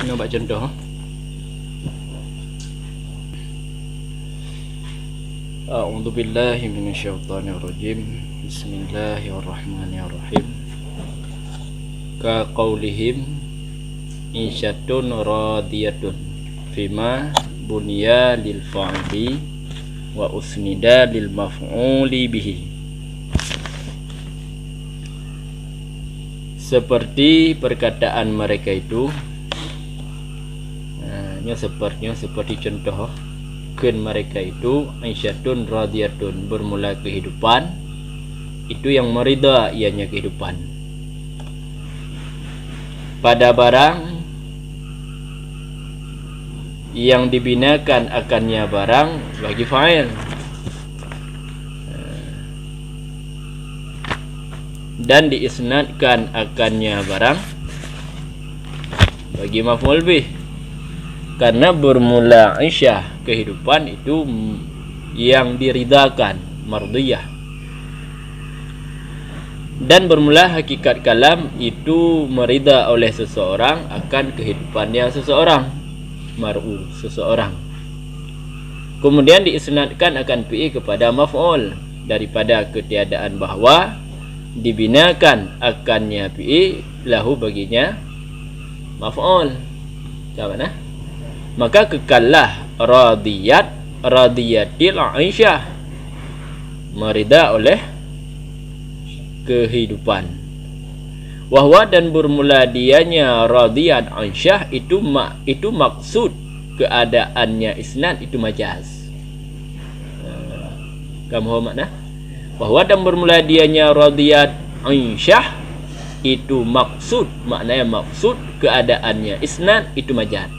Nampak contoh. A'udzu billahi minasyaitonir rajim. Bismillahirrahmanirrahim. Ka qaulihim insyatun radiyatun fima bunya lil fa'ili wa usnida lil maf'uli bihi. Seperti perkataan mereka itu, seperti contoh kan mereka itu insyatun radiyatun, bermula kehidupan itu yang merida ianya kehidupan pada barang yang dibinakan akannya barang bagi fa'il, dan diisnadkan akannya barang bagi maf'ul bih. Karena bermula Aisyah kehidupan itu yang diridakan, mardiyah, dan bermula hakikat kalam itu merida oleh seseorang akan kehidupannya seseorang, mar'u seseorang. Kemudian diisnadkan akan fi'i kepada maf'ul daripada ketiadaan bahwa dibinakan akannya fi'i lahu baginya maf'ul. Mana? Maka kekallah radiyatil Aisyah, merida oleh kehidupan. Wahwa, dan bermula dianya radiyat Aisyah itu maksud keadaannya isnad itu majaz. Kamu makna? Bahwa dan bermula dianya radiyat Aisyah itu maksud, maknanya maksud keadaannya isnad itu majaz.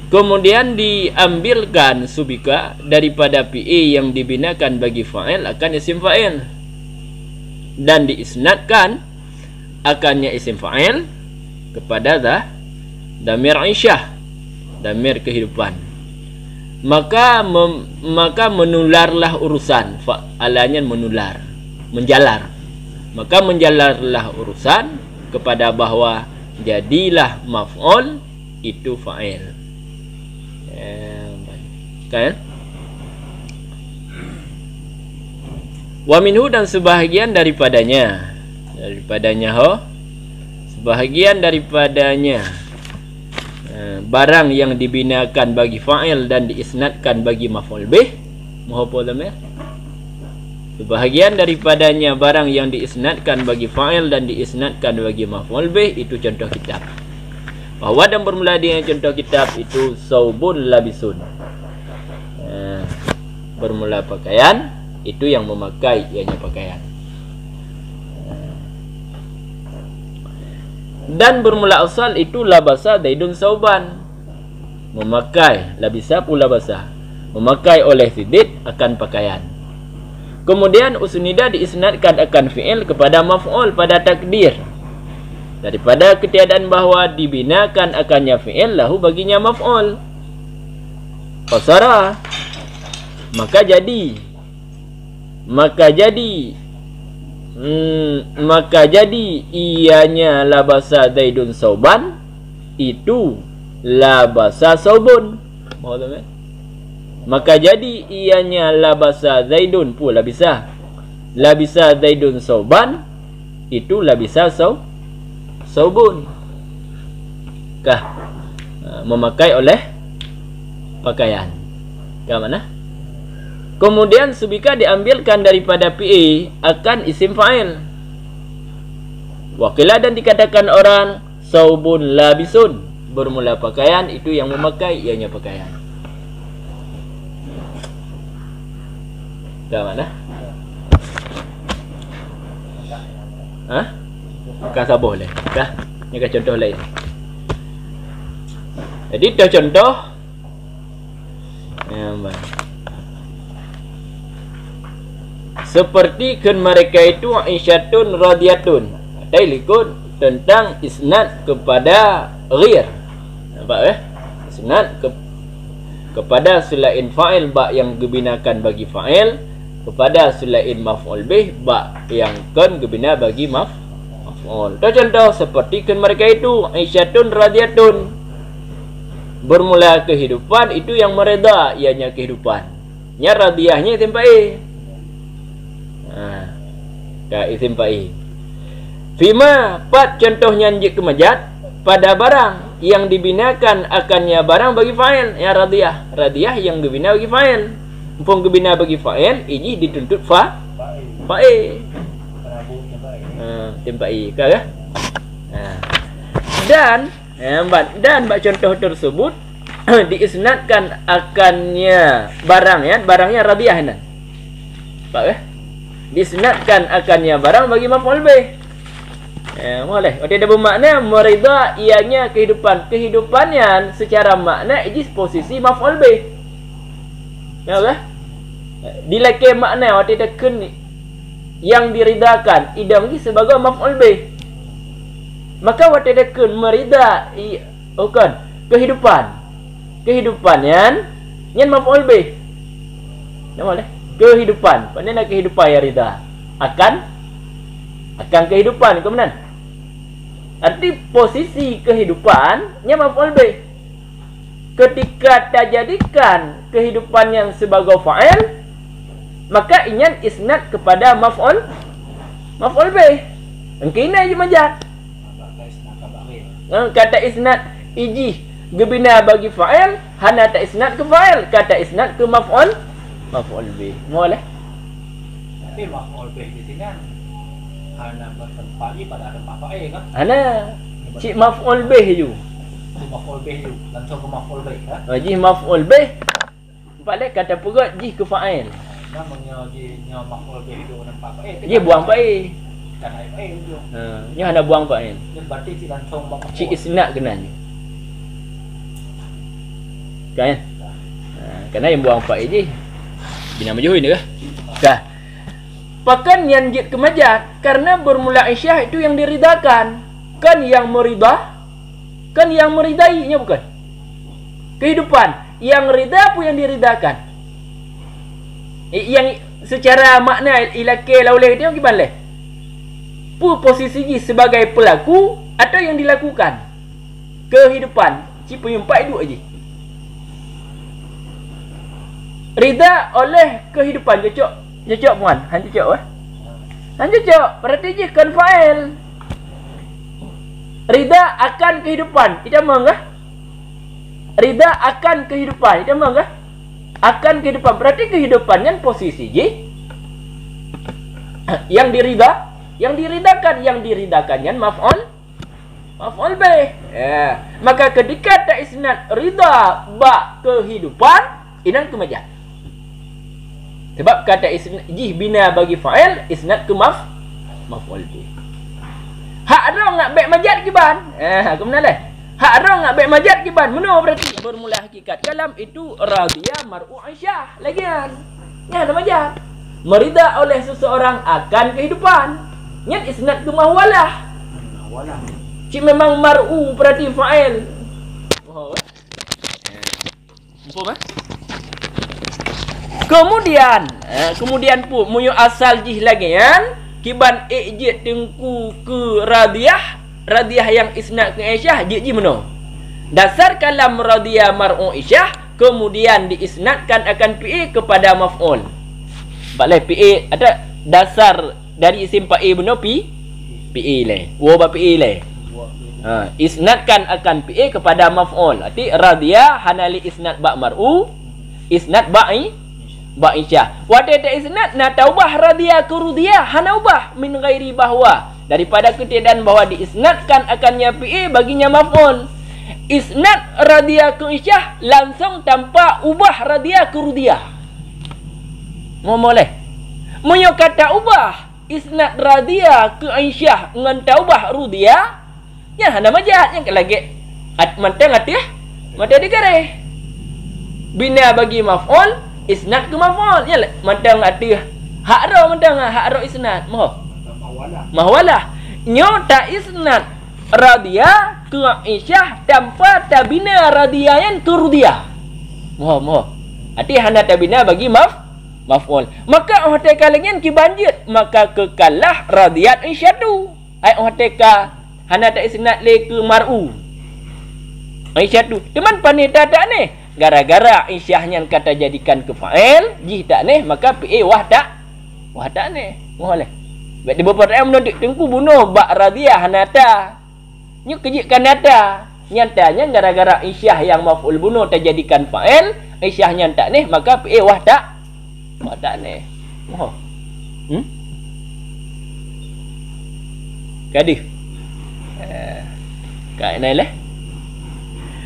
Kemudian diambilkan subika daripada fi'i yang dibinakan bagi fa'il akan isim fa'il, dan diisnadkan akannya isim fa'il kepada damir Aisyah, damir kehidupan. Maka menularlah urusan, fa'alanya menular, menjalar. Maka menjalarlah urusan kepada bahwa jadilah maf'ul itu fa'il. Kan? Wa minhu, dan sebahagian daripadanya sebahagian daripadanya barang yang dibinakan bagi fa'il dan diisnadkan bagi maf'ul bih. Sebahagian daripadanya barang yang diisnadkan bagi fa'il dan diisnadkan bagi maf'ul bih itu contoh kitab. Bahwa dan bermula dengan contoh kitab itu saubun labisun, bermula pakaian itu yang memakai ianya pakaian. Dan bermula asal itu labasa daidun sauban, memakai, labisa pula labasa, memakai oleh Zaid akan pakaian. Kemudian usnida diisnadkan akan fi'il kepada maf'ul pada takdir daripada ketiadaan bahwa dibinakan akannya fi'il lahu baginya maf'ul. Qasara, maka jadi ianya labasa zaidun sauban itu labasa saubun. Maka jadi ianya labasa zaidun pula labisa zaidun sauban itu labisa saubun kah, memakai oleh pakaian. Ke mana? Kemudian subika diambilkan daripada fi'i akan isim fa'il. Wakilah, dan dikatakan orang saubun labisun, bermula pakaian itu yang memakai ianya pakaian. Ke mana? Hah? Kasa boleh kah? Ini kan contoh lain. Jadi dah contoh seperti kan mereka itu insyatun radiyatun, ada ikut tentang isnad kepada ghair. Nampak isnad kepada selain fa'il ba yang dibinakan bagi fa'il, kepada selain maf'ul bih ba yang kan dibina bagi maf'ul. Contoh seperti kan mereka itu insyatun radiyatun, Bermula kehidupan itu yang mereda ianya kehidupan. Nya radiyahnya isim fa'il. Ka isim fa'il. Fima pat contohnya jik kemajat pada barang yang dibinakan akannya barang bagi fa'il. Ya radiyah. Radiyah yang dibina bagi fa'il. Mumpung dibina bagi fa'il, iji dituntut fa'il. Isim fa'il ka ya? Dan contoh tersebut diisnadkan akannya barang ya, barangnya radiyah nan. Pak ya? Diisnadkan akannya barang bagi maf'ul bih. Boleh. Ada bermakna merida ianya kehidupan. Kehidupannya secara makna ijis posisi maf'ul bih. Ya kan? Dilake makna ada kun yang diridakan idam ni sebagai maf'ul bih. Maka watadakun merida bukan kehidupan yan maf'ul bih. Nama leh kehidupan. Mana kehidupan ya rida akan kehidupan kemudian. Arti posisi kehidupan nya maf'ul bih. Ketika terjadikan kehidupan yang sebagai fa'il, maka inyan isnad kepada maf'ul bih. Engkina je majat. Kata isnad iji gebina bagi fa'il, hana ta isnad ke fa'il, kata isnad ke maf'ul bih. Boleh. Tapi maf'ul bih di sini kan hana bertempat pada ada fa'il kan? Hana cik maf'ul bih ju. Maf'ul bih ju langsung ke maf'ul bih kan? Ji maf'ul bih. Balik kata perut ji ke fa'il. Namanya ji maf'ul bih ju nampak fa'il. Ji buang fa'il. Karena fa'il ju. Nya hana buang fa'il. Berarti si langsung maf'ul. Cik isnad kena ni. Kan? Karena yang buang fa'il je bina majhul ni ke? Kah. Pakan yang jid kemajat karena bermula isyah itu yang diridakan. Kan yang meridah, kan yang meridainya bukan. Kehidupan yang rida pun yang diridakan. Yang secara makna ilake laulih dia gimana leh? Posisi sebagai pelaku atau yang dilakukan. Kehidupan cipu yang 4 duduk aja. Rida oleh kehidupan cocok puan. Han cocok Han cocok berarti je kan fa'il. Rida akan kehidupan. Itu mengah? Rida akan kehidupan. Itu mengah? Akan kehidupan. Berarti kehidupannya posisi je yang dirida. Yang diridakannya maf'ul bih. Ya. Maka ketika tak isnad rida ba kehidupan, inan kemajat. Sebab kata isnad jih bina bagi fa'il, isnad ke maf'ul bih. Hak ada ngak baik majat kiban. Kemudian leh. Hak ada ngak baik majat kiban. Mana berarti bermula hakikat kalam itu radiyah mar'u aisyah. Lagian. Ya ada majat. Merida oleh seseorang akan kehidupan. Nyat isnad ke mahwalah. Cik memang mar'u berarti fa'il. Kemudian pun muyu asal jih lagi kan. Kiban ijid tengku ke radiyah yang isnad ke Aisyah ji mana? Dasar kalam radiyah mar'u Aisyah kemudian diisnadkan akan PA kepada maf'ul. Bakleh PA ada dasar dari isim fa'il benar PA leh. Wa ba PA leh. Isnadkan akan PA kepada maf'ul. Arti radiyah hanali isnad ba mar'u, isnad Aisyah. Wa ta isnad na taubah radiyah ke rudiyah hana ubah min ghairi bahwa daripada ketiadaan bahwa diisnadkan akannya PA baginya maf'ul. Isnad radiyah ke Aisyah langsung tanpa ubah radiyah ke rudiyah. Ngomong leh. Munyo kata ubah isnad radiyah ke Aisyah dengan taubah rudiyah ya hana majat yang lagi mantang atih mata digare bina bagi maf'ul isnad ke maf'ul ya mantang atih hak ro isnad mahwalah nyo ta isnad radiyah ke Aisyah tanpa tabina radiyah yang ke rudiyah moh atih hana tabina bagi maf'ul. Maka hotel lagi ki banjit maka kekalah radiyat Aisyah tu. Ai hotel hana tak isnad le ke mar'u. Aisyah tu. Teman panita tak ni. Gara-gara Aisyahnya kata jadikan ke fa'il, jih tak ni, maka PA wah tak. Wah tak ni. Boleh. Baik dia berperang menuntut tengku bunuh bak radiyah nata. Nyu kejitkan nata. Nyatanya gara-gara Aisyah yang maf'ul bunuh terjadikan fa'il, Aisyahnya tak ni, maka PA wah tak. Wah tak ni. Oh. Kadif. Kak Nailah.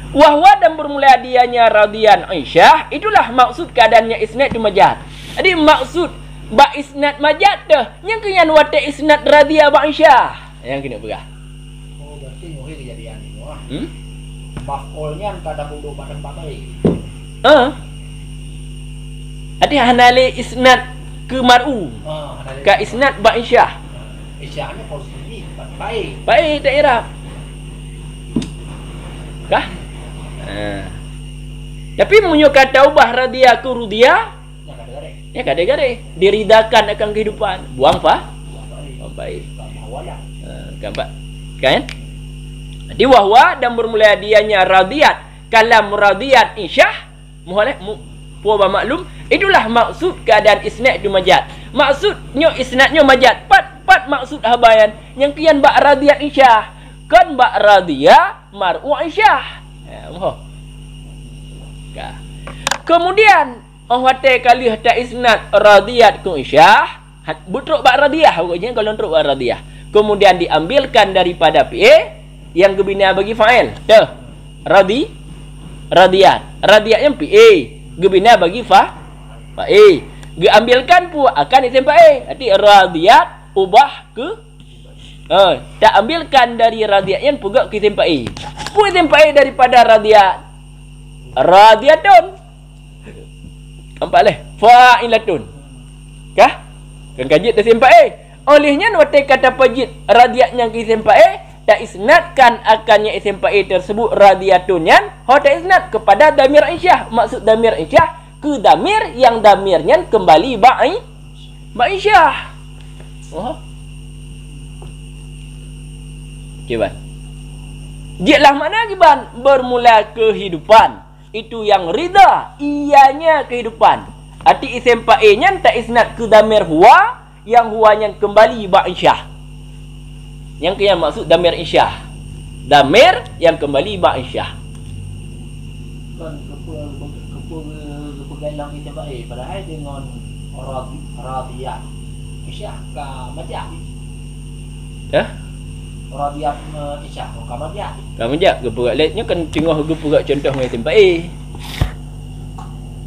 Wahwa dan bermula dianya radian Aisyah, itulah maksud keadaannya isnad tu majad. Jadi maksud ba isnad majad tu yang kenyan wate isnad radiyah ba Aisyah. Yang kena berah. Oh, berarti muhir kejadian ini wah. Maf'ulnya kada kudu pada pakai. Ada hanale isnad ke mar'u. Ka isnad ba Aisyah. Aisyahnya posisi baik. Baik tak irab. Kah? Tapi munyo kata ubah radiyah ke rudiyah, ya kadang-kadang diridakan akan kehidupan. Buang baik. Kan? Di wahwa dan bermula dianya radiyat, kalam radiyat Aisyah, muhalih puaba maklum, itulah maksud keadaan isnad itu majad. Maksudnya isnadnya majad. Pat maksud habayan yang kian ba radiyat Aisyah. Kan ba radiyah mar'u Aisyah. Kemudian wate kali hata isnad radiyat ku Aisyah, butruk ba radiyah pokoknya kalau truk ba radiyah. Kemudian diambilkan daripada PA yang gebina bagi fa'il. Tuh. Radiyat. Radiyat yang PA, gebina bagi fa'il. Diambilkan pun akan isim fa'il. Arti radiyat ubah ke tak ambilkan dari radiyat yang pugak ke isim fa'il. Pu isim fa'il daripada radiyat. Radiyatun. Nampak leh? Fa'ilatun. Kah? Kan kajit isim fa'il. Olehnya wate kata pajit radiyatnya ke isim fa'il, tak isnadkan akannya isim fa'il tersebut radiyatun tak isnad kepada damir Aisyah. Maksud damir Aisyah ke damir yang damirnya kembali ba Aisyah. Kiban. Jiklah mana kiban? Bermula kehidupan. Itu yang rida, ianya kehidupan. Arti isim fa'ilnya tak isnad ke damir huwa, yang huwanya kembali ba Aisyah. Yang kaya maksud damir Aisyah. Damir yang kembali ba Aisyah. Kan kepegalang isim fa'il padahal dengan radiyat Aisyah ka majad. Radiyat Aisyah ka majad. Ka majad geperak letnya kan tengah geperak contoh dengan isim fa'il.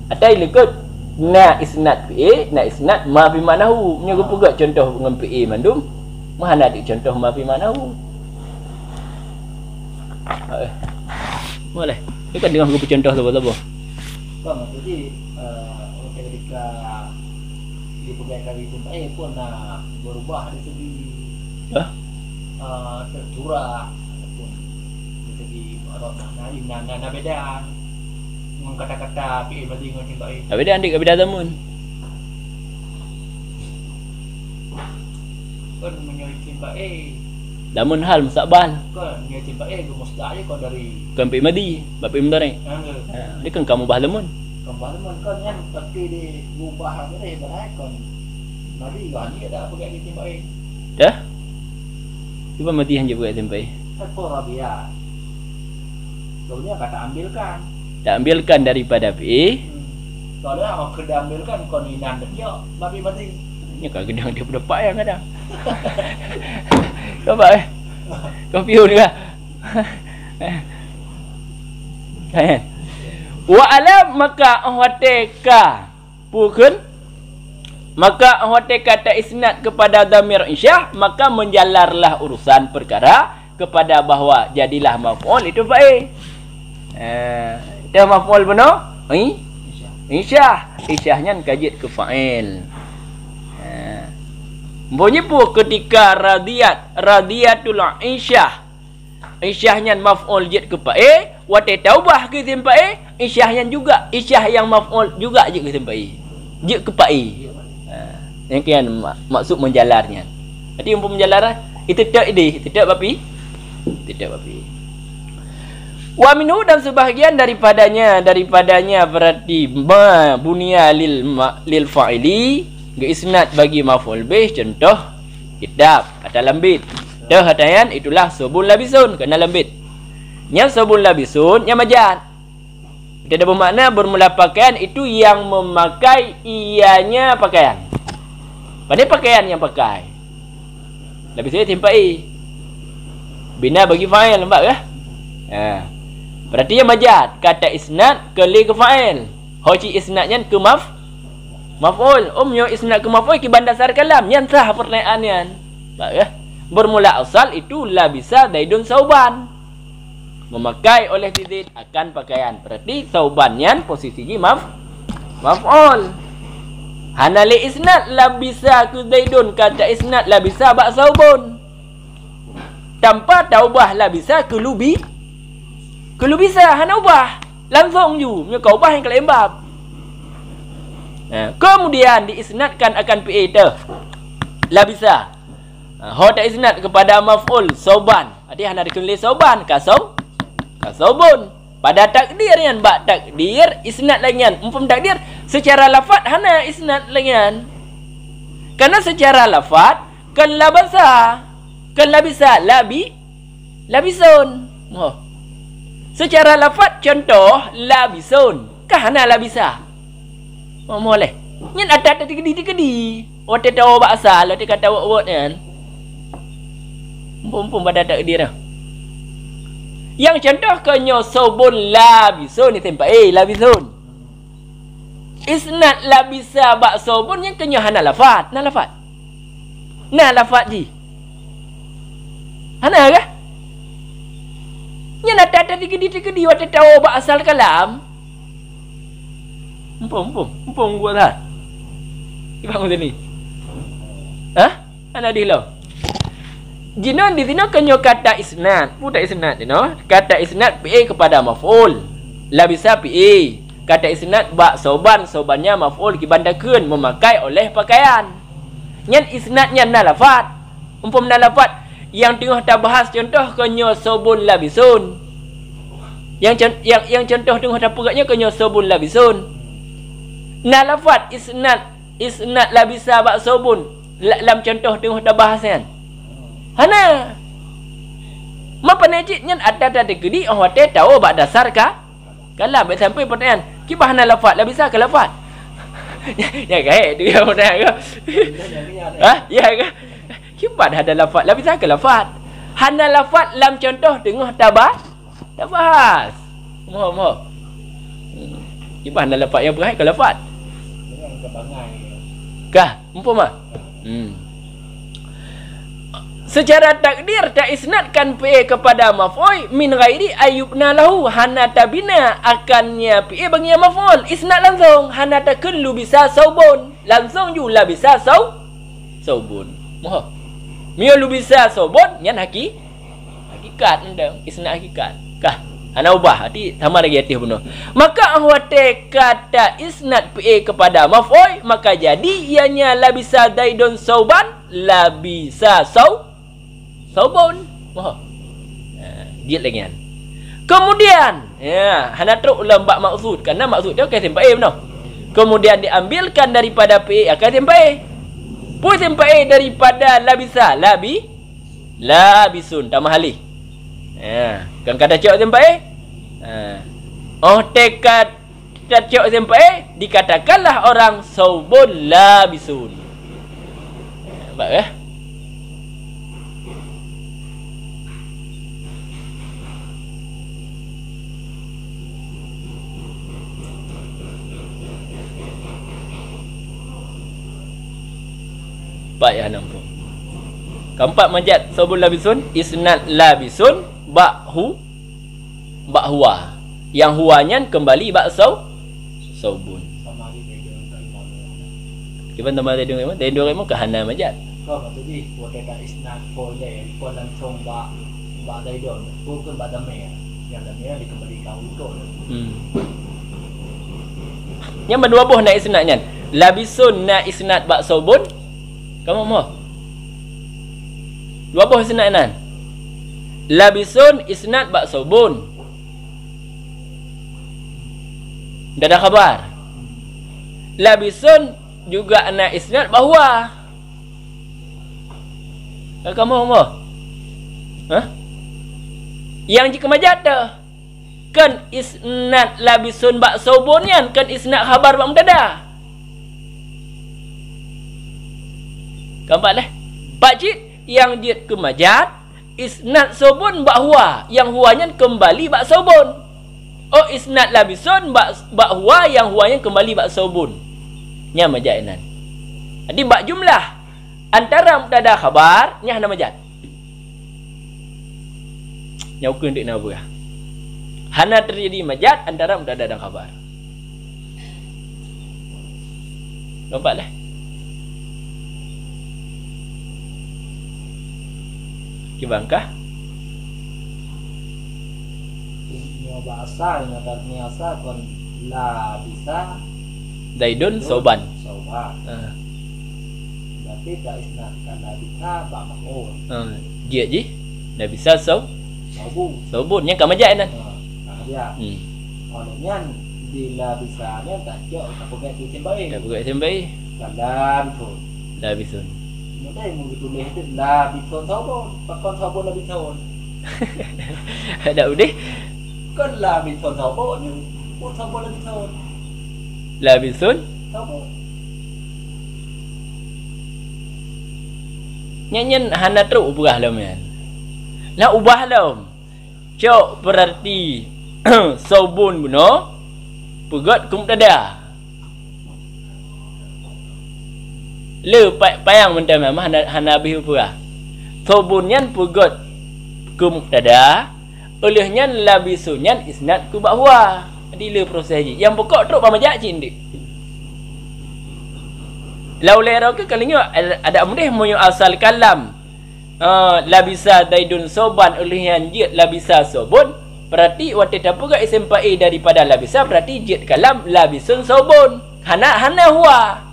Atai lekut na isnad PA, na isnad ma fi manahu. Nya geperak contoh dengan PA mandum. Mana ada contoh ma fi manahu. Boleh. Ni kan dengar geperak contoh apa-apa. Kan jadi ketika dipegang isim fa'il pun berubah dari segi tertura ataupun dari segi makna beda dengan kata-kata fi'il madhi dengan isim fa'il. Beda andik beda zamun. Kan menyoi isim fa'il. Zamun hal mustaqbal. Kan menyoi isim fa'il ke mustaqbal kan dari kan fi'il madhi, fi'il mudhari'. Dia kan kamu bah zamun. Kembali kan tapi diubah ni kan madhi kan dia ada pegang isim fa'il. Dah? Cuba mati hanya buat sampai. Apa radiyat? Sebenarnya kata ambilkan. Tak ambilkan daripada PA. Kalau orang kena ambilkan kon inan dia babi mati. Nya kan gedang dia berdepak yang kadang. Coba kau piu ni lah. Wa alam maka ahwateka pukun maka ahwate kata isnad kepada damir Aisyah, maka menjalarlah urusan perkara kepada bahawa jadilah maf'ul itu fa'il. Dah maf'ul benar? Aisyah. Aisyahnya kajit ke fa'il. Bunyi pun ketika radiyatul Aisyah. Aisyahnya maf'ul jid ke fa'il, wate taubah ke isim fa'il, Aisyahnya juga. Aisyah yang maf'ul juga jid ke isim fa'il. Jid ke fa'il. Yang kian maksud menjalarnya. Jadi umpama menjalar itu tak bapi. Tidak bapi. Wa minhu dan sebahagian daripadanya berarti bunia lil fa'ili isnad bagi maf'ul bih, contoh kitab atau lambit. Dah hatayan itulah subul labisun kena lambit. Nya subul labisun nya majaz. Tidak bermakna bermula pakaian itu yang memakai ianya pakaian. Pada pakaian yang pakai. Labisun timpai. Bina bagi fa'il nampak ke? Berarti yang majaz kata isnad ke li ke fa'il. Hoci isnadnya ke maf'ul. Umyo isnad ke maf'ul ki bandasar kalam yang sah pertanyaannya. Nampak ke? Bermula asal itu labisa daidun sauban. Memakai oleh Zaid akan pakaian. Berarti saubannya posisinya maf'ul. Hanali isnad labisa ke Zaidun kata isnad labisa bak saubun. Tanpa taubah labisa ke lubi. Ke lubisa hana ubah. Langsung ju nya kau ubah yang kelembab. Kemudian diisnadkan akan fi'il labisa. Hoda isnad kepada maf'ul sauban. Jadi hana ditulis sauban kasaubun. Pada takdir yang bak takdir isnad lagian. Umpam takdir secara lafaz hana isnad lagian. Karena secara lafaz kan labasa. Kan labisa labisun. Secara lafaz contoh labisun. Kahana labisa. Boleh. Nyen ada tikedi. Ote tahu bahasa, ote kata word kan. Umpam pada takdir dah. Yang contoh kenyo sobun labisun ni tempat labisun. Isnad labisa bak sobun yang kenyo hana lafaz. Nah lafaz ji. Hana ke? Nya nak ada tikedi waktu tahu asal kalam. Umpam gua dah. Ibang sini. Ana dilo. Jinon di sini kenyo kata isnad. Buta isnad no. Kata isnad PA kepada maf'ul. Labisa PA. Kata isnad bak sobannya maf'ul kibandakeun memakai oleh pakaian. Nyan isnadnya na lafaz. Umpam na lafaz yang tengah kita bahas contoh kenyo sobun labisun. Yang contoh tengah kita peratnya kenyo sobun labisun. Na lafaz isnad labisa bak sobun. Dalam contoh tengah kita bahas kan. Hana. Mapa najitnya ada degedi orang wate tahu bak dasar ka? Kalau sampai pertanyaan, kibah hana lafaz labisa ke lafaz? Ya ke dia pertanyaan ke? Ya ke? Kibat ada lafaz labisa ke lafaz? Hana lafaz lam contoh tengah tabah bahas. Moh. Kibat hana lafaz yang berai ke lafaz? Kah? Umpama. Secara takdir tak isnadkan PA kepada maf'ul min ghairi ayyubna lahu hana tabina akannya PA bagi maf'ul isnad langsung hana takullu bisa saubun langsung ju la bisa saubun. Moh. Mio lu bisa sobot nyan hakikat ndang isna hakikat kah ana ubah hati sama lagi hati benar maka ahwate kata isnad PA kepada maf'ul maka jadi ianya la bisa daidun sauban la bisa saubun dia lagi kan kemudian ya hana truk lembak maksud karena maksud dia kata PA benar kemudian diambilkan daripada PA kata PA pun tempat daripada labisa labisun tambah halih. Kan kata cok tempat tekad cok tempat dikatakanlah orang saubun labisun. Nampak ke? Baik ya nampak. Keempat majaz saubun labisun isnad labisun ba'hu ba'huwa. Yang huanya kembali bak saubun. Kita tambah tadi dong, tadi dong ke hana majaz. Kau tadi buat kata isnad boleh pun langsung bak tadi dong. Bukan bak damai. Yang damai dikembalikan untuk. Yang berdua buah nak isnadnya. Labisun na isnad bak saubun. Kamu mau? Dua buah isnad nan. Labisun isnad bak saubun. Dah ada khabar. Labisun juga ana isnad bahwa. Kamu apa? Hah? Yang jika majata kan isnad labisun bak sobonian kan isnad khabar bak mubtada. Nampak dah? Pak cik yang dia kemajat isnad sobon bak huwa, yang huwanya kembali bak sobon. Oh isnad labisun bak huwa, yang huwanya kembali bak sobon. Nya majainan. Jadi bak jumlah antara mubtada khabar nya hana majat. Nya ukur ndik na berah. Hana terjadi majat antara mubtada dan khabar. Nampak dah? Kibangkah? Ini bahasa, ini ternyata kon la bisa Zaidun soban. Soban. Berarti tak isnadkan la bisa bak maf'ul. Dia je. Dah bisa Sobun. sobun yang kamajat nan. Dia. Orangnya di la bisa nya tak jauh tak pakai tu sembai. Dah buat sembai. Dalam tu. Dah bisun. Ada yang ditulis itu la bison sobun. Pakon sobun la bison. Ada udah. Kan la bison sobun. Pun sobun la bison. Lah bisun. Sobun. Nyanyian hana teruk ubah lah man. Nak ubah lah. Cok berarti sobun guna pegot ke mubtada. Le payang mentah mah hana habis ubah. Sobun nyan pegot ke mubtada, olehnya labisunyan isnad ke bahwa. Jadi le proses je. Yang pokok teruk pamajak cindik. Laulera ke kalinya ada mudih moyo asal kalam. Labisa Zaidun soban olehnya jid labisa sobun. Berarti waktu dapat ke isim fa'il daripada labisa berarti jid kalam labisun sobun. Hana huwa.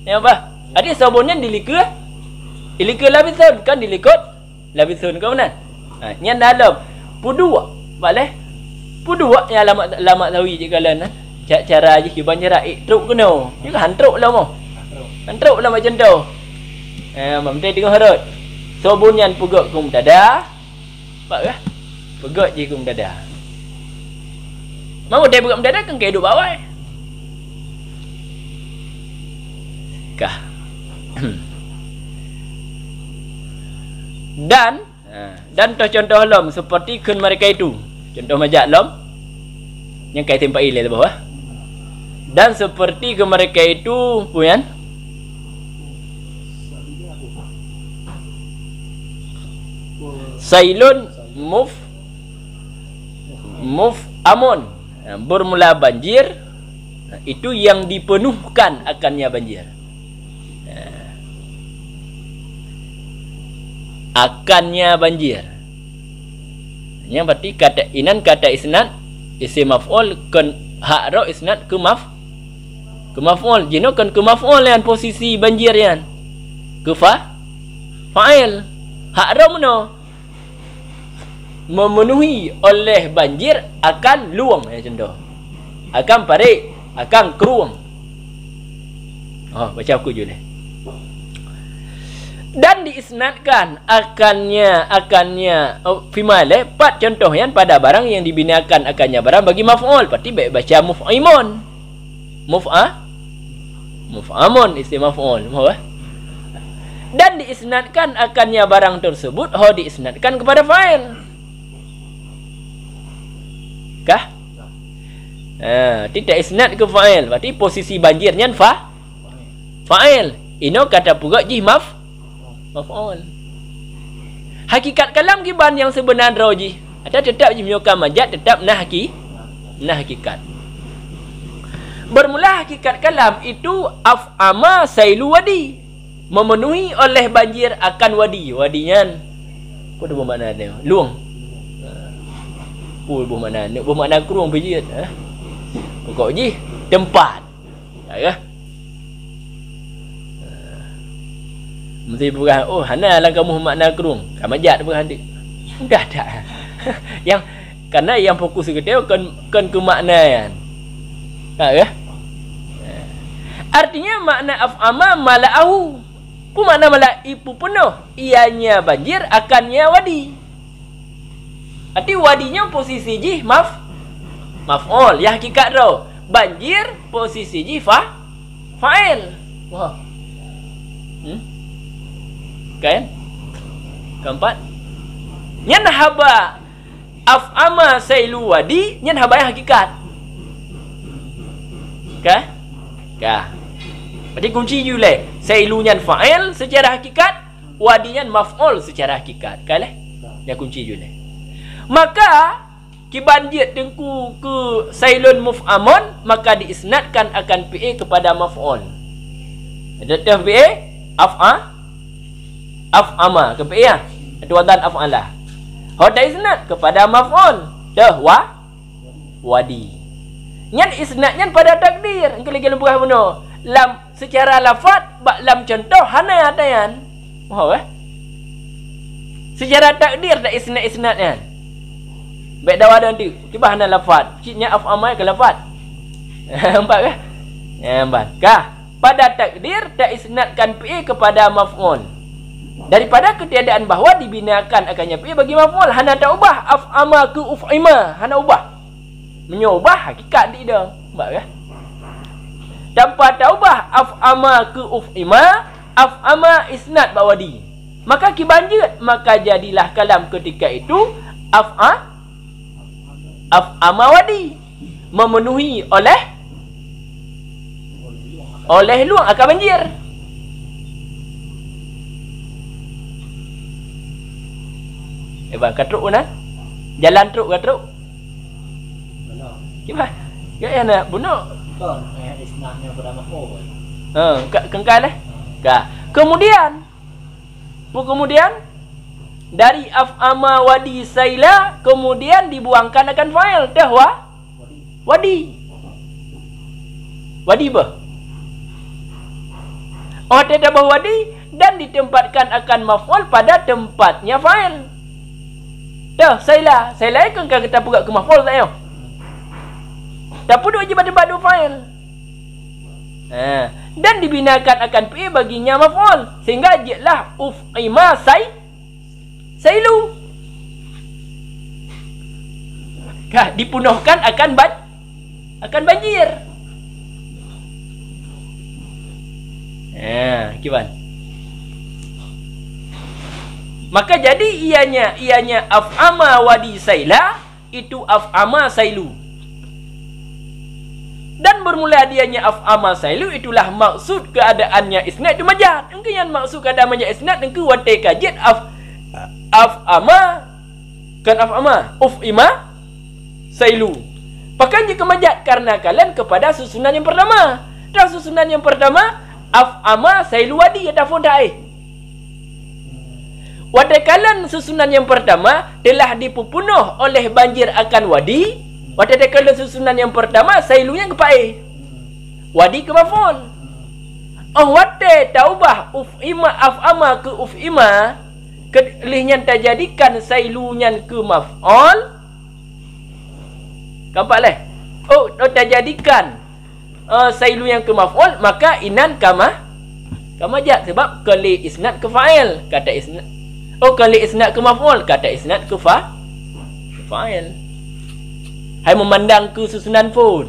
Ya apa? Adi sobunnya dilika. Dilika labisun kan dilikut labisun ke mana? Nya dalam pudu boleh. Pudu yang lama tahu je kalian cara aje kiban cara truk kena. Dia kan truk lah mau. Truk lah macam tu. Mamtai tengok harut. Sobunyan pugak kum dada. Pak ke? Pugak je kum dada. Mau dia pugak dada kan hidup bawah. Kah. Dan contoh lom seperti kun mereka itu. Contoh majak lom yang kait tempat ilal bawah. Dan seperti ke mereka itu puyan Sailun amun bermula banjir, itu yang dipenuhkan akannya banjir. Akannya banjir. Yang berarti kata inan kata isnad isim maf'ul kan hak ra isnad ke maf'ul jino kan ke maf'ul yang posisi banjir yan ke fa'il hak ra mana memenuhi oleh banjir akan luang ya contoh akan parik akan keruang. Baca aku je deh. Dan diisnadkan akannya fimale pat contoh yang pada barang yang dibinakan akannya barang bagi maf'ul berarti baik baca muf'amun isim maf'ul dan diisnadkan akannya barang tersebut diisnadkan kepada fa'il kah? Tidak isnad ke fa'il berarti posisi banjirnya fa'il ino kata pugak jih maf'ul. Hakikat kalam kiban yang sebenar roji. Ada tetap jimyokan majat tetap nah hakikat. Bermula hakikat kalam itu af'ama sailu wadi. Memenuhi oleh banjir akan wadi. Wadinya apa tu bermakna dia? Luang. Bermakna kurung bijit. Pokok je tempat. Ya. Mesti bukan hana lah kamu makna kerung. Kamajat bukan dik. Sudah tak. Yang karena yang fokus kita kan ke makna kan. Tak ya? Artinya makna af'ama mala'ahu. Apa makna mala'ipu penuh? Ianya banjir, akannya wadi. Arti wadinya posisi jih maf'ul. Ya hakikat tu. Banjir posisi jih fa'il. Wah. Kan? Keempat. Nyan haba af'ama sailu wadi, nyan haba yang hakikat. Kah? Kah. Berarti kunci julai. Sailu nyan fa'il secara hakikat, wadi nyan maf'ul secara hakikat. Kah leh? Yang kunci julai. Maka kibanjir dengku ke sailun muf'amun, maka diisnadkan akan PA kepada maf'ul. Ada PA af'ama ke PA ya. Tuan-tuan af'alah. Hoda isnad kepada maf'ul. Dah wadi. Nyan isnad nyan pada takdir. Engkau lagi lembuh benar. Lam secara lafaz bak lam contoh hana adayan. Oh secara takdir dak isnad nyan. Baik dah ada nanti. Tiba hana lafaz. Ciknya af'ama ke lafaz. Nampak ke? Nampak. Kah? Pada takdir dak isnadkan PA kepada maf'ul. Daripada ketiadaan bahawa dibinakan akannya PA bagi maf'ul, hana tak ubah af'ama ke uf'ima, hana ubah. Menyubah hakikat dia. Nampak ke? Tanpa tak ubah af'ama ke uf'ima, af'ama isnad bawadi. Maka kibanjir, maka jadilah kalam ketika itu af'ama wadi. Memenuhi oleh luang akan banjir. Bang, katruk pun jalan truk ke truk? Gimana? Ya nak bunuh. Kan isnadnya pada maf'ul. Kengkal eh? Kemudian dari af'ama wadi saila kemudian dibuangkan akan fa'il. Dah wadi. Wadi apa? Oh, tidak wadi dan ditempatkan akan maf'ul pada tempatnya fa'il. Dah, saila kan kita perak ke maf'ul tak yo. Tak pun wajib ada badu fa'il. Dan dibinakan akan PA baginya maf'ul sehingga jelah uf'ima sailu. Kah dipenuhkan akan banjir. Kiban. Maka jadi ianya af'ama wadi saila itu af'ama sailu. Dan bermula dianya af'ama sailu itulah maksud keadaannya isnad itu majaz. Engkau yang maksud keadaan majaz isnad engkau watai kajit af'ama kan af'ama uf'ima sailu. Pakan jika majaz karena kalian kepada susunan yang pertama. Dan susunan yang pertama af'ama sailu wadi ada fondai. Wadakalan susunan yang pertama telah dipenuh oleh banjir akan wadi. Wadakalan susunan yang pertama sailunya ke pa'i. Wadi ke maf'ul. Oh wate taubah uf'ima af'ama ke uf'ima. Kelihnya terjadikan sailunya ke maf'ul. Nampak leh? Oh terjadikan sailu yang ke maf'ul, maka inan kama jat sebab kali isnad ke fa'il. Kata isnad kali isnad ke maf'ul, kata isnad ke fa'il. Hai memandang ke susunan pun.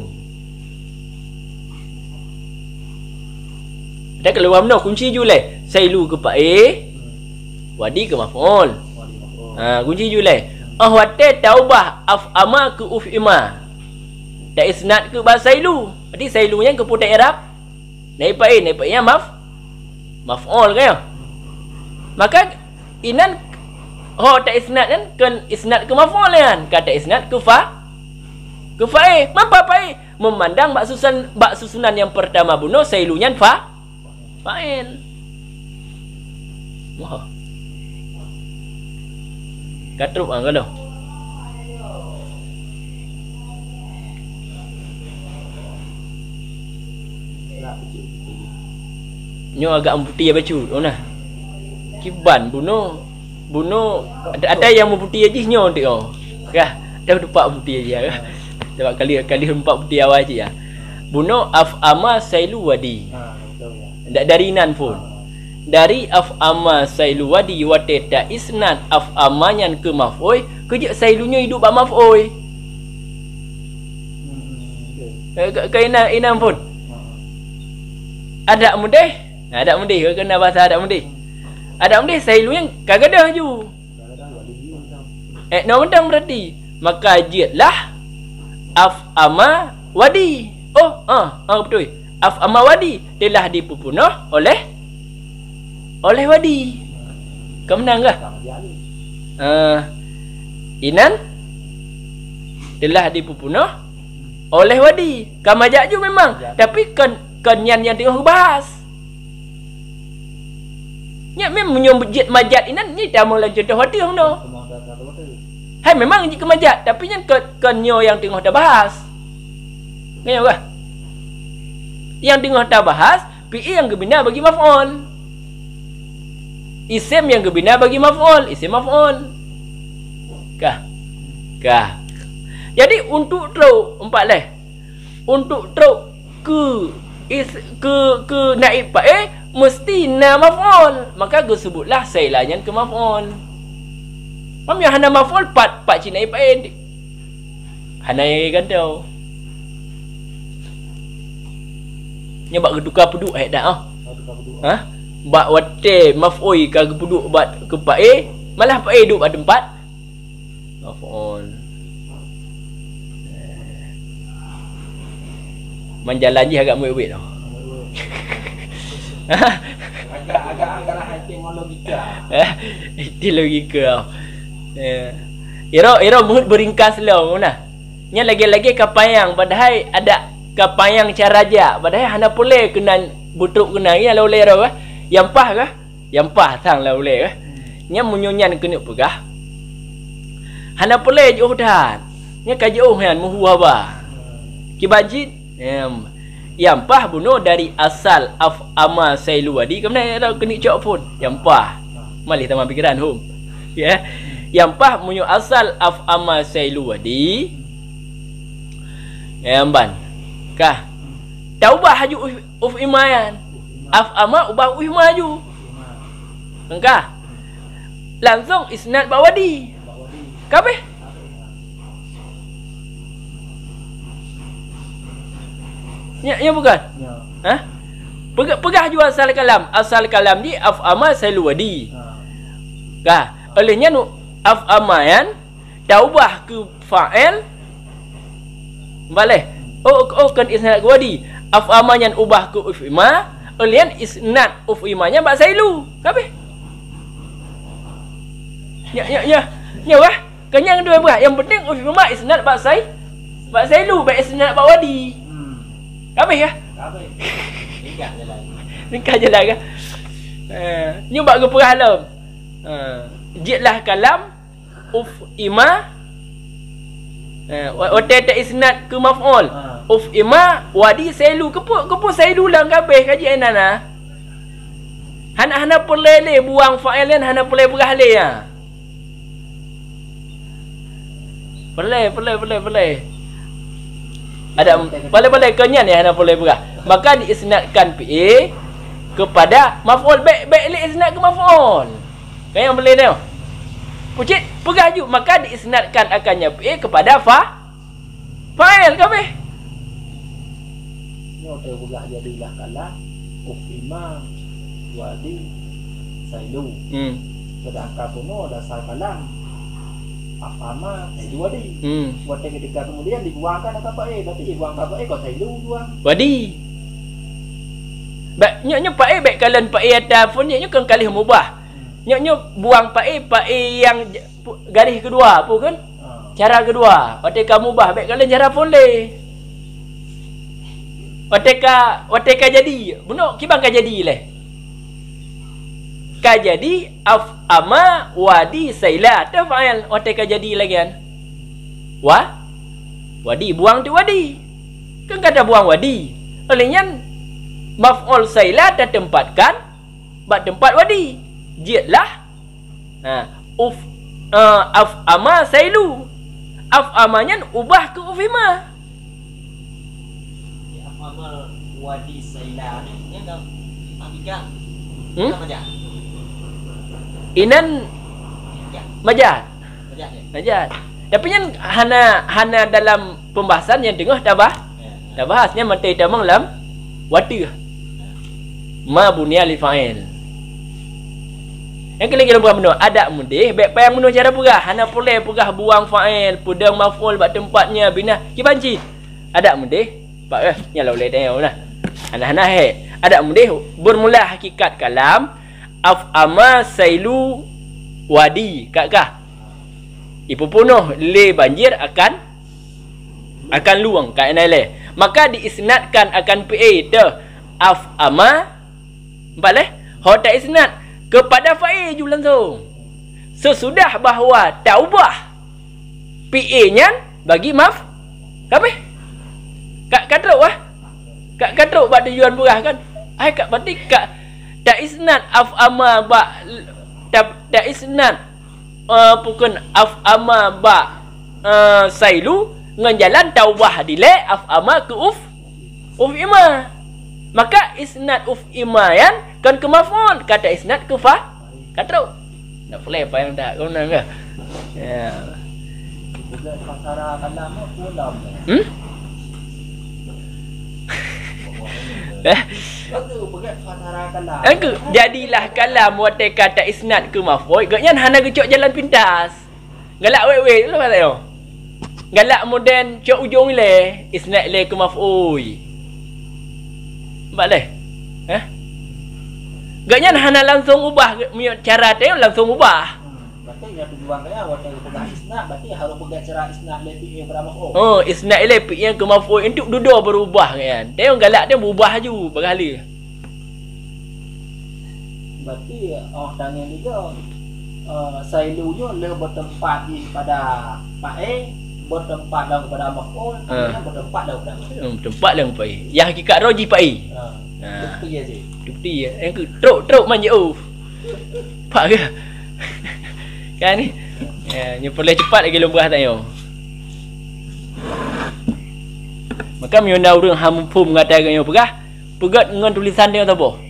Ada kalau mana kunci julai. Sailu ke fa'il, wadi ke maf'ul. Kunci julai. Wate taubah af'ama ke uf'ima. Tak isnad ke bahasa sailu. Berarti sailunya ke putai Arab. Naik fa'ilnya maf'ul ke ya? Maka inan tak isnad kan isnad ke maf'ul kan, kata isnad ke fa'il. Mampa fa'il memandang bak susunan yang pertama bunuh sailunya fa'il. Wah. Katrup kalau. Nyo agak putih bacu. Nah. Kiban bunuh ada yang putih aja nyo nanti Kah? Dah 4 putih aja kah? Sebab kali 4 putih awal aja ya. Buno af'ama sailu wadi. Betul ya. Dari nan pun. Dari af'ama sailu wadi wateta isnad af'amanyan ke maf'ul, kerja sailunya hidup ba maf'ul. Kainan inam pun. Ada mudih. Ada mudih kena bahasa ada mudih. Ada mudih sailunya kagak dah ju. No mentang berarti maka jitlah af'ama wadi. Betul. Af'ama wadi telah dipupunuh oleh wadi. Kau menang ke? Inan telah dipupunuh oleh wadi. Kau majak ju memang. Tapi kan yang tengah bahas. Nya memang menyebut majat inan ni dah mula contoh wadi hang no. Hai memang je kemajat tapi yang kenyo yang tengah dah bahas. Kenyo ke? Yang tengah dah bahas PI yang gebina bagi maf'ul. Isim yang gebina bagi maf'ul, isim maf'ul. Kah? Jadi untuk terus empat leh. Untuk terus ke naib fa'il mesti na maf'ul. Maka gue sebutlah sailanyan ke maf'ul. Faham ya hana maf'ul pat cina ipain. Hana yang gantau. Nya bak tukar peduk dah bak wate maf'ul ka peduk bat ke pae, malah pae duk pada tempat maf'ul. Menjalan je agak muit-muit tau. Agak hati logika. Itu logika tau. Ira muhut beringkas lo mana. Nya lagi-lagi kapayang padahal ada kapayang caraja padahal hana boleh kena butruk kena ya laule ro yang pah ke yang pah sang laule ke nya munyunyan kena pegah hana boleh jauh dan nya kajauh han muhu ba kibajid yang pah bunuh dari asal af'ama sailu wadi kemana ada kena cok pun yang pah malih tamam pikiran hum ya yang pah munyo asal af'ama sailu wadi ban kah taubah haju uf imayan af'ama ubah uf maju engkah langsung isnad bawadi kabeh ya bukan pegah ju asal kalam di af'ama sailu wadi kah olehnya nu af'amayan taubah ke fa'il boleh kan isnad wadi af'amanyan ubah ke ufima olian isnad ufimanya bak sailu kabeh ya wah kenyang dua bah yang penting ufima isnad bak sailu bak isnad bak wadi kabeh ya nikah je lah kan nyubak ke perhalam jitlah kalam ufima watata isnad ke maf'ul ufima wadi sailu kepo sailu lang kabeh kaji enana hana pelele buang fa'ilan hana pelele berale ya pelele ada pelele kenyan ya hana pelele berah maka diisnadkan PA kepada maf'ul baik isnad ke maf'ul kan yang boleh tengok pucit pegaju maka diisnadkan akannya PA kepada fa'il kabeh ni hotel pegah jadilah kalah ufima wadi sailu sedangkan puno dasar kalam afama sailu wadi buat ketika kemudian dibuangkan ke PA berarti dibuang ke PA kok sailu buang wadi nya PA baik kalian PA ada pun nya kan kali mubah nya buang pae yang garis kedua apa kan cara kedua wateka mubah baik kalian cara boleh wateka jadi benar kibang ka jadi leh ka jadi af'ama wadi saila ta fa'il wateka jadi lagi kan wadi buang tu wadi kan kata buang wadi olehnya maf'ul saila ta tempatkan bak tempat wadi jitlah af'ama sailu af'amanya ubah ke ufima amal wadi saila ni nya dah hakikat. Majaz. Inan majaz. Majaz ni. Majaz. Tapi yang hana dalam pembahasan yang tengah tabah. Dah bahasnya mati tamang lam wadi. Ma bunya li fa'il. Yang kali bukan benar ada mudih baik payang benar cara pegah hana boleh pegah buang fa'il pudang maf'ul bak tempatnya bina ki banci ada mudih pak nya boleh tengok lah hana ada mudih bermula hakikat kalam af'ama sailu wadi kakah ipu punuh le banjir akan luang kat nai maka diisnadkan akan PA te af'ama boleh hoda isnad kepada fa'il ju langsung sesudah bahawa taubah PA-nya bagi maaf apa kak teruk kak teruk bak tujuan purah kan ai kak berarti kak tak isnad af'ama ba tak isnad bukan af'ama ba sailu ngan jalan taubah dile af'ama ke uf ima maka isnad uf imayan kan ke maf'ul kata isnad ke fa kata nak boleh apa yang tak kau nak ke ya Bukan pasara kalam pun lam. Betul bukan pasara kalam. Engke jadilah kalam wate kata isnad ke maf'ul gaknya hana gecok jalan pintas. Galak wei lu kata yo. Galak moden cok ujung le isnad le ke maf'ul. Boleh? Gaknya hana langsung ubah cara teh langsung ubah. Berarti yang tujuan kaya wate pegang isnad berarti harus pegang cara isnad le pi pada maf'ul. Oh, isnad le pi yang ke maf'ul untuk duduk berubah kan. Tengok galak dia berubah ju berkali. Berarti tangan juga sailunya le bertempat di pada fa'il bertempat dalam kepada maf'ul bertempat dalam kepada tempat dalam fa'il. Yang hakikat roji fa'il. Itu je je. Bukti ya. Yang teruk manja Pak ke? Kan ni. Ya, ni boleh cepat lagi lumrah tak yo. Maka miunda urang hampum mengatakan yo pegah. Pegat dengan tulisan dia apa?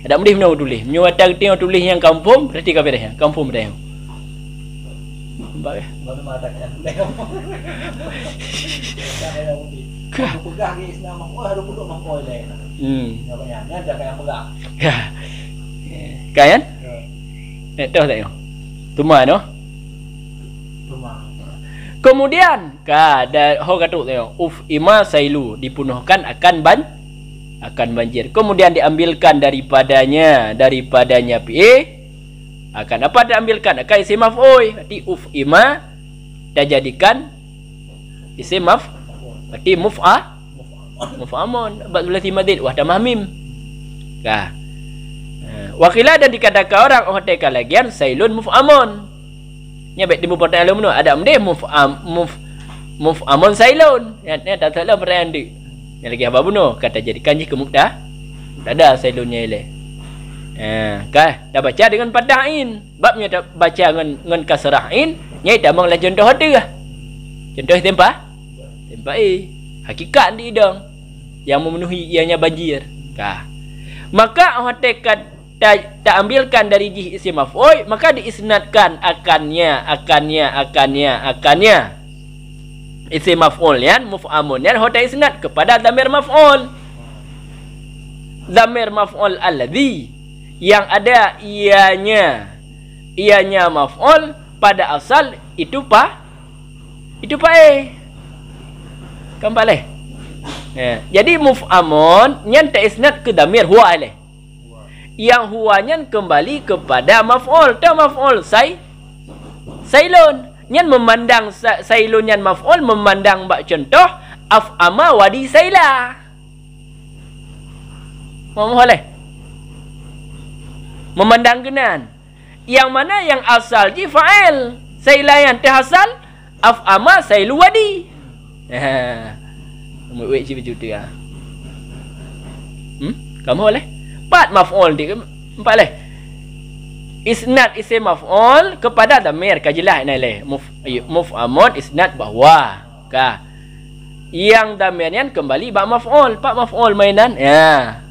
Ada mudih mana tulis. Menyu ada tengok tulis yang kampung berarti kau dah kampung dah. Nampak ke? Mana mengatakan boleh. Kau pegang ke isnad maf'ul harus duduk maf'ul lain. Namanya ni ada yang pegang. Kan? Tahu tak yo? Tuma no? Tuma. Kemudian kada ho katuk tengok uf ima sailu dipunuhkan akan banjir. Kemudian diambilkan daripadanya PA akan apa diambilkan akan isim maf'ul. Berarti uf ima dah jadikan isim berarti muf'amun bab tulis madid wah tamah mim. Kah. Wakila dan dikatakan orang hotel lagian sailun muf'amun. Nya baik timbul pertanyaan lalu ada mendeh muf'amun sailun. Ya tak salah pertanyaan dik. Yang lagi apa bunuh kata jadikan je ke mukdah. Tak ada sailunnya ile. Kah dah baca dengan pada'in. Babnya dah baca dengan kasra'in, nya tamang lah contoh dia. Contoh tempat hakikat di hidang yang memenuhi ianya banjir. Kah. Maka hotel tak ambilkan dari jih isim maf'ul maka diisnadkan akannya isim maf'ul yan muf'amun yan hoda isnad kepada dhamir maf'ul alladhi yang ada ianya maf'ul pada asal itu kembali jadi muf'amun yan tak isnad ke dhamir huwa alaih yang huwanya kembali kepada maf'ul sailun nyan memandang sailun nyan maf'ul memandang bak contoh af'ama wadi saila boleh memandang genan yang mana yang asal ji fa'il saila yang terhasal af'ama sailu wadi wait ji begitu ya kamu boleh empat maf'ul dia empat leh isnad isim maf'ul kepada dhamir kajilah ni leh muf'amun isnad bahwa ka Yang damirnya kembali bak maf'ul. Pak maf'ul mainan. Ya.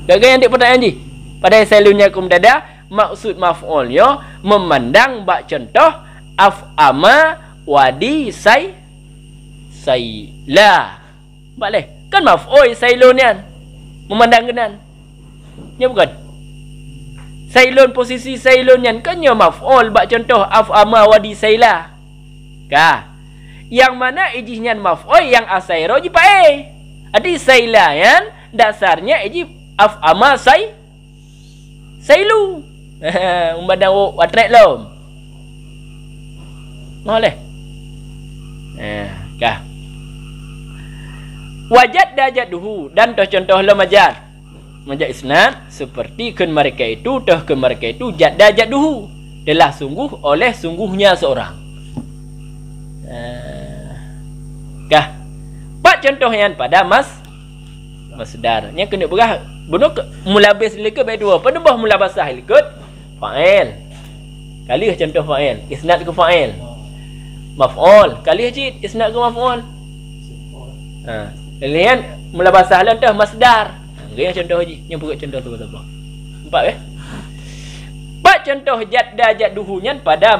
Gagal yang dik pertanyaan ji. Pada sailunya kum dada, maksud maf'ul yo memandang bak contoh af'ama wadi sayla. Boleh. Kan maf'ul sailunnya. Memandang genan. Ya bukan? Sailun posisi sailunnya kan yo maf'ul bak contoh af'ama wadi sayla. Kah? Yang mana ijihnya maf'ul yang asairo ji pae. Adi sailayan dasarnya iji af'ama sailu. Umbadang watrek lom. Boleh. Kah? Wajad dajaduhu dan contoh lo majad. Majad isnad seperti kun mereka itu jadajaduhu telah sungguh oleh sungguhnya seorang. Kah? Pak contohnya pada masdar. Nya kena berah bunuh mulabis likut baik dua. Penebah mulabasah likut fa'il. Kali contoh fa'il, isnad ke fa'il. Maf'ul. Kali cik isnad ke maf'ul. Lihat mulabasah lan dah masdar. Yang contoh haji, yang buat contoh tu apa? Nampak Pak contoh jadduhu nya pada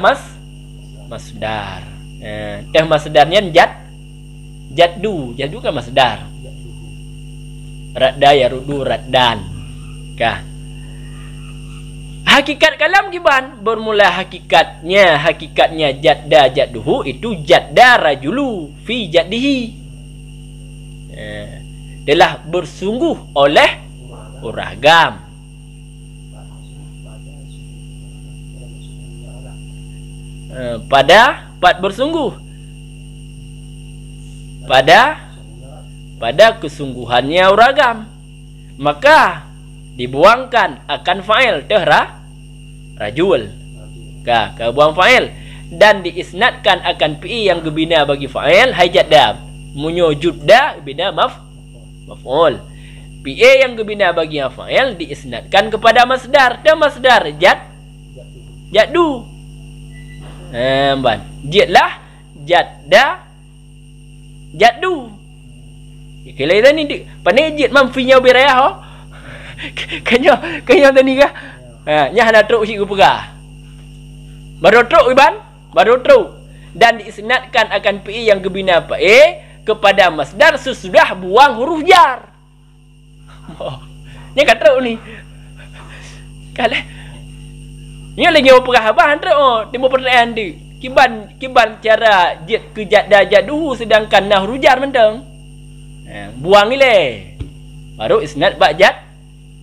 masdar. Teh masdarnya jaddu kan masdar. Radda yarudu raddan. Kah? Hakikat kalam giban bermula hakikatnya jadduhu itu jadda rajulu fi jaddihi. Telah bersungguh oleh uragam. Pada bersungguh pada kesungguhannya uragam, maka dibuangkan akan fa'il rajul. Ka buang fa'il dan diisnadkan akan pi yang gebina bagi fa'il hajadab munyo judda bina maf'ul. pi yang gebina bagi fa'il diisnadkan kepada masdar dan masdar jaddu. Ban jadlah jaddu. Kalau ini ni panejit mamfinya birayah ho. Kanyo tadi kah? Nya hana truk si gupega. Baru truk iban, baru truk dan diisnadkan akan pi yang gebina kepada masdar sesudah buang huruf jar. Nya kat truk ni. Kale. Nya lagi opera apa truk timbul pertanyaan di. Kiban cara jet ke jaddu sedangkan nah huruf jar mentang. Buang ni le. Baru isnad bak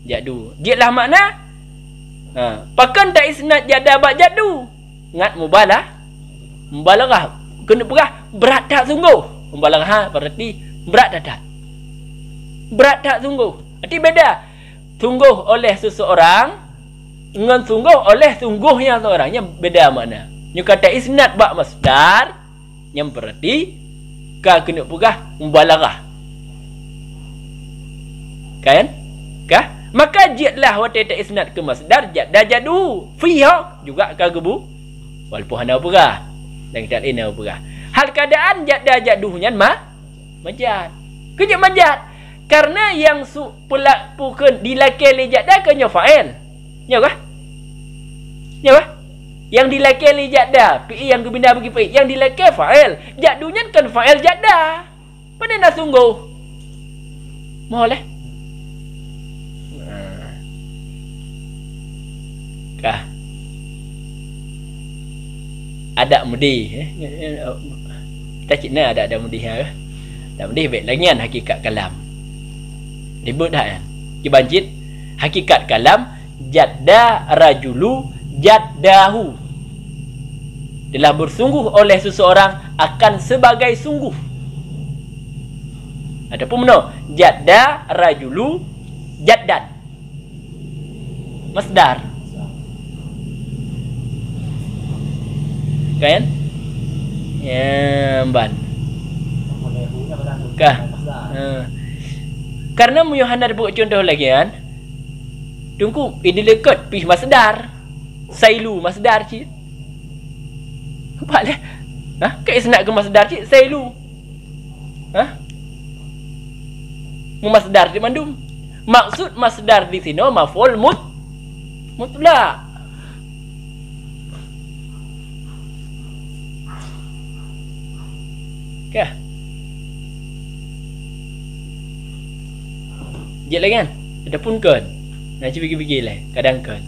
jaddu. Jitlah makna. Pakan tak isnad jadda bak jaddu. Ngat mubalarah. Kena berat tak sungguh. Mubalarah berarti berat tak. Berat tak sungguh. Arti beda. Sungguh oleh seseorang dengan sungguh oleh sungguhnya seorangnya beda makna. Nya kata isnad bak masdar yang berarti kena mubalarah. Kan? Kah? Maka jadlah wata isnad ke masdar jaddu fiha juga kagebu walaupun hana pegah dan kita ini pegah. Hal keadaan jadduhnya majad. Kejap majad karena yang pelaku dilakili jadda kenya fa'il. Ya kah? Ya kah? Yang dilakili jadda pi yang gebina bagi pi yang dilakil fa'il. Jaddunya kan fa'il jadda. Pada nak sungguh. Boleh? Kah? Ada mudi kita cina ada mudi ada mudi baik lagi kan hakikat kalam ribut dah kan kibancit hakikat kalam jadda rajulu jaddahu telah bersungguh oleh seseorang akan sebagai sungguh. Adapun mana jadda rajulu jaddan masdar kan? Ya, ban. Kah? Karena Yohana buat contoh lagi kan. Tunggu, ini dekat pi masdar. Sailu masdar cik. Nampak leh? Ke isnad ke masdar cik sailu. Masdar di mandum. Maksud masdar di sini maf'ul mutlak. Okey. Jek lagi kan? Ada pun kan? Nak cuba fikir lah. Kadang kan.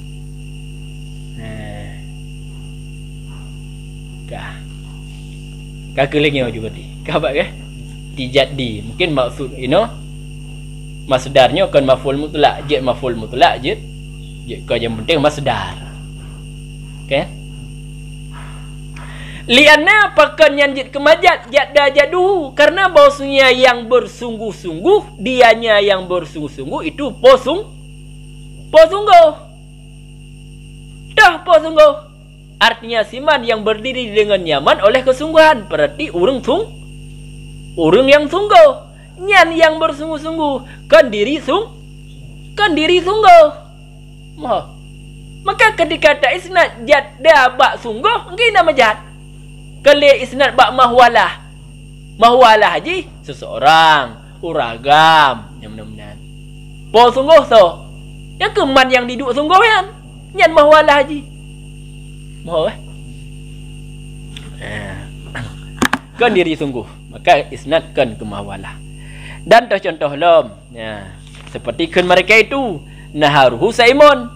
Kah. Kakak lagi mau juga ti. Kabak ke? Dijadi. Mungkin maksud masdarnya kan maf'ul mutlak. Jek maf'ul mutlak je. Jek kau yang penting masdar. Okey? Lianna pakan yang jid kemajat jadda jadu karena bahwasanya yang bersungguh-sungguh dianya yang bersungguh-sungguh itu posungguh dah posungguh artinya siman yang berdiri dengan nyaman oleh kesungguhan berarti urang yang sungguh nyan yang bersungguh-sungguh kan diri sungguh maka ketika tak isnad jadda bak sungguh mungkin nama jad. Kalau isnad bak mahwalah haji seseorang uragam yang benar-benar po sungguh so yang keman yang diduk sungguh kan yang mahwalah haji mau kan diri sungguh maka isnad kan ke mahwalah dan tercontoh lom seperti kan mereka itu naharuhu saimun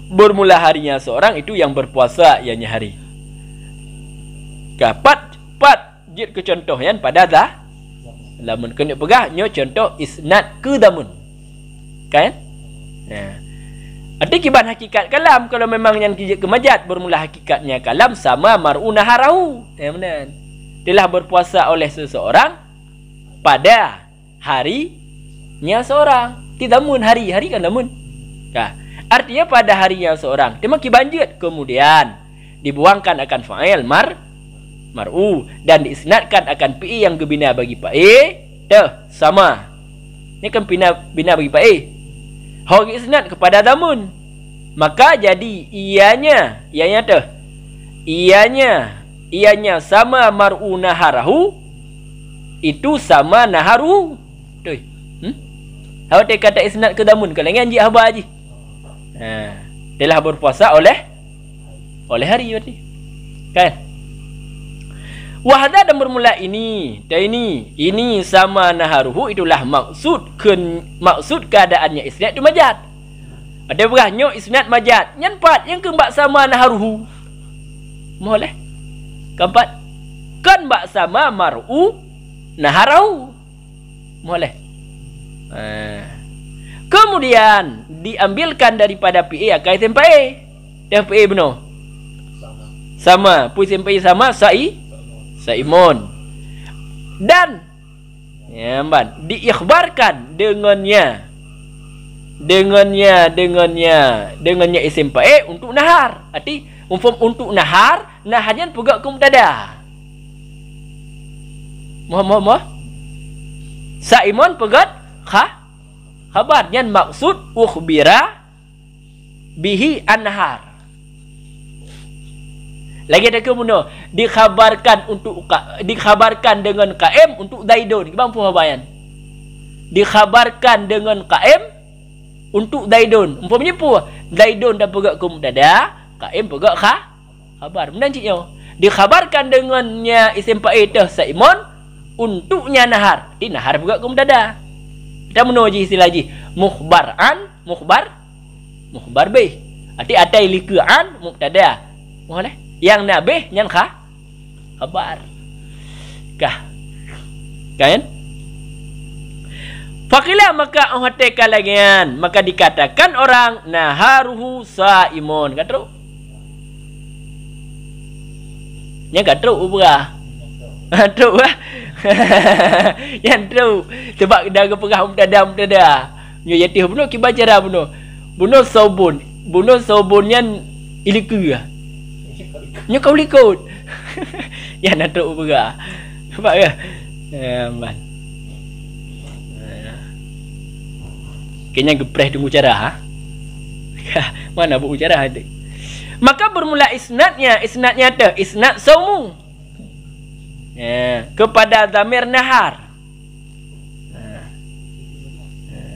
bermula harinya seorang itu yang berpuasa ianya hari. Kapat jid ke contoh yang pada dah lamun kena pegah nyo contoh isnad ke damun kan arti kiban hakikat kalam kalau memang yang kijit kemajat bermula hakikatnya kalam sama mar'una harahu benar telah berpuasa oleh seseorang pada harinya seorang tidamun hari kan damun artinya pada harinya seorang dia maki banjut kemudian dibuangkan akan fa'il mar'u dan diisnadkan akan pi yang gebina bagi sama ini kan bina bagi hok isnad kepada damun maka jadi ianya sama mar'u naharahu itu sama naharu tuh awak kata isnad ke damun kalau nganji haba haji telah berpuasa oleh hari berarti kan wahda dan bermula ini sama naharuhu itulah maksud keadaannya isnad itu majad ada berahnya isnad majad yang empat yang keempat sama naharuhu boleh keempat kan bak sama mar'u naharahu boleh kemudian diambilkan daripada PA akai tempai dah PA benar sama puisi tempai sama Saimun dan diikhbarkan dengannya isim fa'il untuk nahar arti untuk naharnya pegak ke mubtada Muhammad Saimun pegat khabarnya maksud ukhbira bihi an-nahar lagi ada kemudian dikhabarkan dengan kaim untuk daidun. Bang punya bayan. Dikhabarkan dengan kaim untuk daidun. Umpamanya punya daidun dah pegak ke mubtada, kaim pegak khabar. Benar ciknya. Dikhabarkan dengannya isim fa'il saimun untuknya nahar. Di nahar pegak ke mubtada. Kita menuju istilah lagi. Mukhbar bih. Arti atai liqa'an mubtada. Boleh? Yang nabih yang khabar kan fakila maka ohate kalagian maka dikatakan orang naharuhu saimun katru nya katru ubah katru yang tru sebab dah pegah mubtada nyo yati bunuh ki bacara bunuh sobunnya iliku nya kau likut ya nak teruk berah nampak ke man kayaknya gepreh tunggu cara mana buku cara ada maka bermula isnadnya isnad saumu kepada dhamir nahar.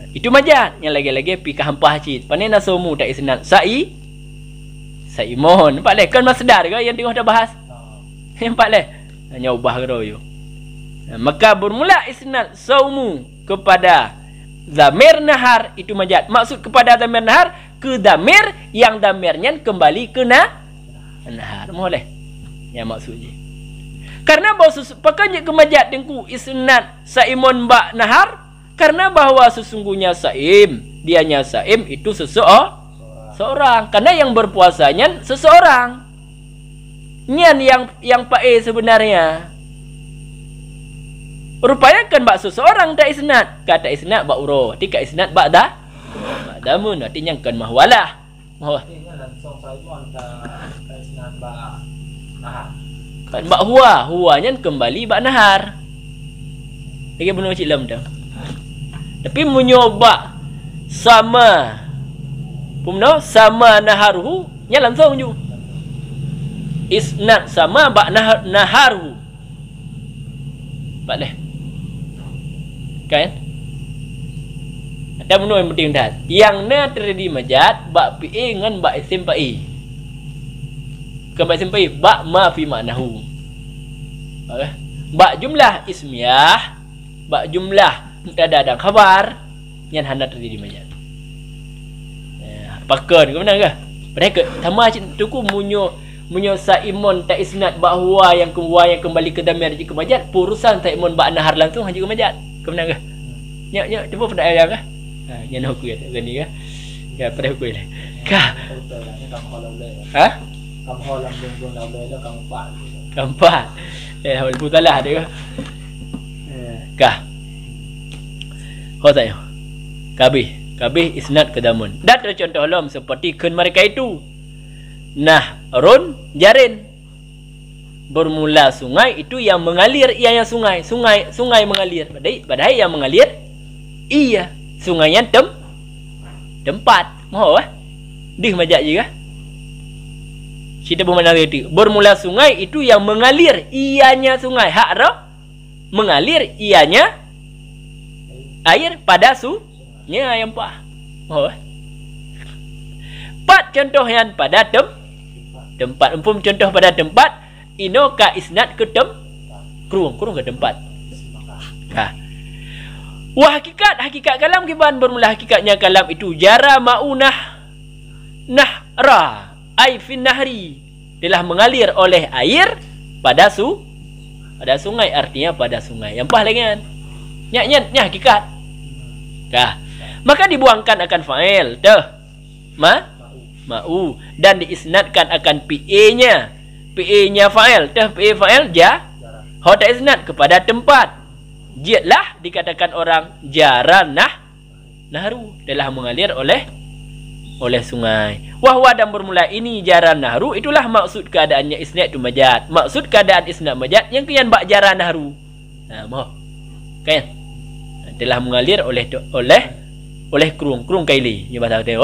Itu majat. Yang lagi-lagi pi ka hampah cit. Panena somu tak isnad saimon. Nampak leh kan masdar ke yang tengah dah bahas. Nampak leh. Hanya ubah ke yo. Maka bermula isnad saumu kepada dhamir nahar itu majat. Maksud kepada dhamir nahar ke dhamir yang dhamirnya kembali ke nahar. Boleh. Ya maksudnya. Karena bahawa pakanya kemajat dengku isnad saimon ba nahar. Karena bahwa sesungguhnya saim, dianya saim itu seseorang. Karena yang berpuasanya seseorang. Nyan yang pae sebenarnya. Rupanya kan bak seseorang tak isnad. Kata isnad bak uro. Tika isnad bak damun. Artinya kan mahwalah. Artinya langsung saimon ka isnad ba nahar. Kan bak huwa. Huwanya kembali bak nahar. Lagi benar cik lam dah. Tapi menyoba sama pumno sama naharuhu nya langsung ju. Isnad sama bak naharuhu. Boleh. Kan? Ada menu yang penting dah. Yang na terjadi majat bak pi dengan bak isim pai. Bukan bak isim pai, bak ma fi ma'nahu. Okey. Bak jumlah ismiyah, bak jumlah mubtada dan khabar yang hendak terjadi majat. Pakon ke mana ke? Mereka sama tu ku munyo saimon ta isnad ba huwa yang kembali ke dhamir ke majat, purusan saimon ba nahar langsung hanya ke majat. Ke mana ke? Nyak cuba pada ayat ke? Yang nak aku kata gini ke? Ya pada aku ni. Kah? Ha? Kamu holam belum dah kamu pak. Keempat. Hal putalah dia ke? Kah? Kau tanya. Kabih isnad ke damun. Dan contoh lom seperti kun mereka itu. Nahrun jarin. Bermula sungai itu yang mengalir, ianya sungai mengalir. Padahal yang mengalir iya sungai yang tempat. Mau Dih majak je kah? Kita bermakna itu. Bermula sungai itu yang mengalir, ianya sungai. Hak roh mengalir, ianya air pada nya yang pah. Pat contoh yang pada tempat. Umpam contoh pada tempat, ino ka isnad ke kurung ke tempat. Wah hakikat kalam kiban bermula hakikatnya kalam itu jara maunah nahra ai fin nahri, telah mengalir oleh air pada sungai, artinya pada sungai. Yang pah lagi kan? Nya hakikat. Maka dibuangkan akan fa'il ma'u dan diisnadkan akan PA-nya. PA-nya fa'il, PA fa'il tak isnad kepada tempat. Jiatlah dikatakan orang jaran nahru, telah mengalir oleh sungai. Wahwa dan bermula ini jaran nahru, itulah maksud keadaannya isnad itu majad. Maksud keadaan isnad majad yang kian bak jaran nahru. Kan? Telah mengalir oleh kurung kaili. Ni bahasa dia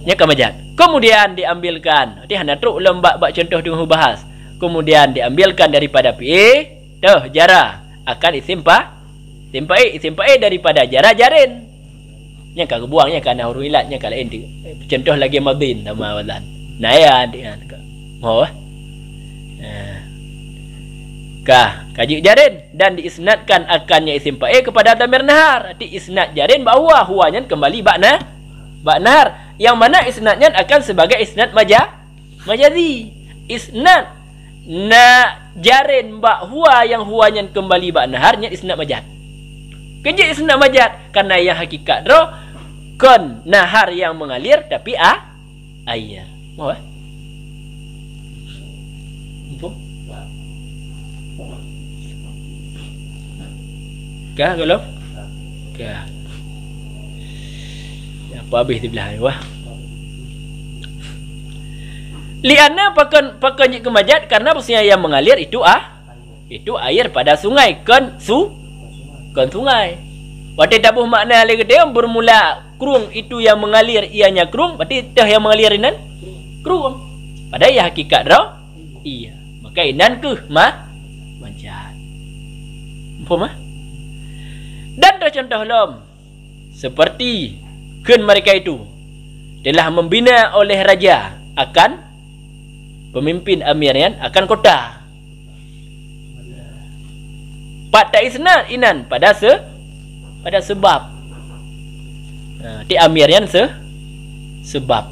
nya kamajat. Kemudian diambilkan. Nanti hendak teruk lembak bak contoh dengan bahas. Kemudian diambilkan daripada PA jara akan isim pa'i daripada jara jarin. Nya ka buangnya kana huruf ilatnya kala enti. Contoh lagi madin nama walan. Naya dia. Mau kaji jarin dan diisnadkan akannya isim pa'i kepada dhamir nahar. Arti isnad jarin bahwa huwanya kembali bak nahar. Yang mana isnadnya akan sebagai isnad majazi. Isnad jarin bak huwa yang huwanya kembali bak naharnya isnad majad. Kerja isnad majad karena yang hakikat roh kon nahar yang mengalir tapi air. Mau kalau apa habis di belah wah. Lianna pakan kemajat karena posisinya yang mengalir itu air pada sungai kan sungai. Berarti tabuh makna lagi dia bermula kurung itu yang mengalir ianya kurung, berarti dah yang mengalir ini kurung. Padahal ya hakikat roh iya. kainan ke manjat. Faham? Dan contoh lom seperti kun mereka itu telah membina oleh raja akan pemimpin amirnya akan kota. Pada isnad inan pada sebab. Di amirnya sebab.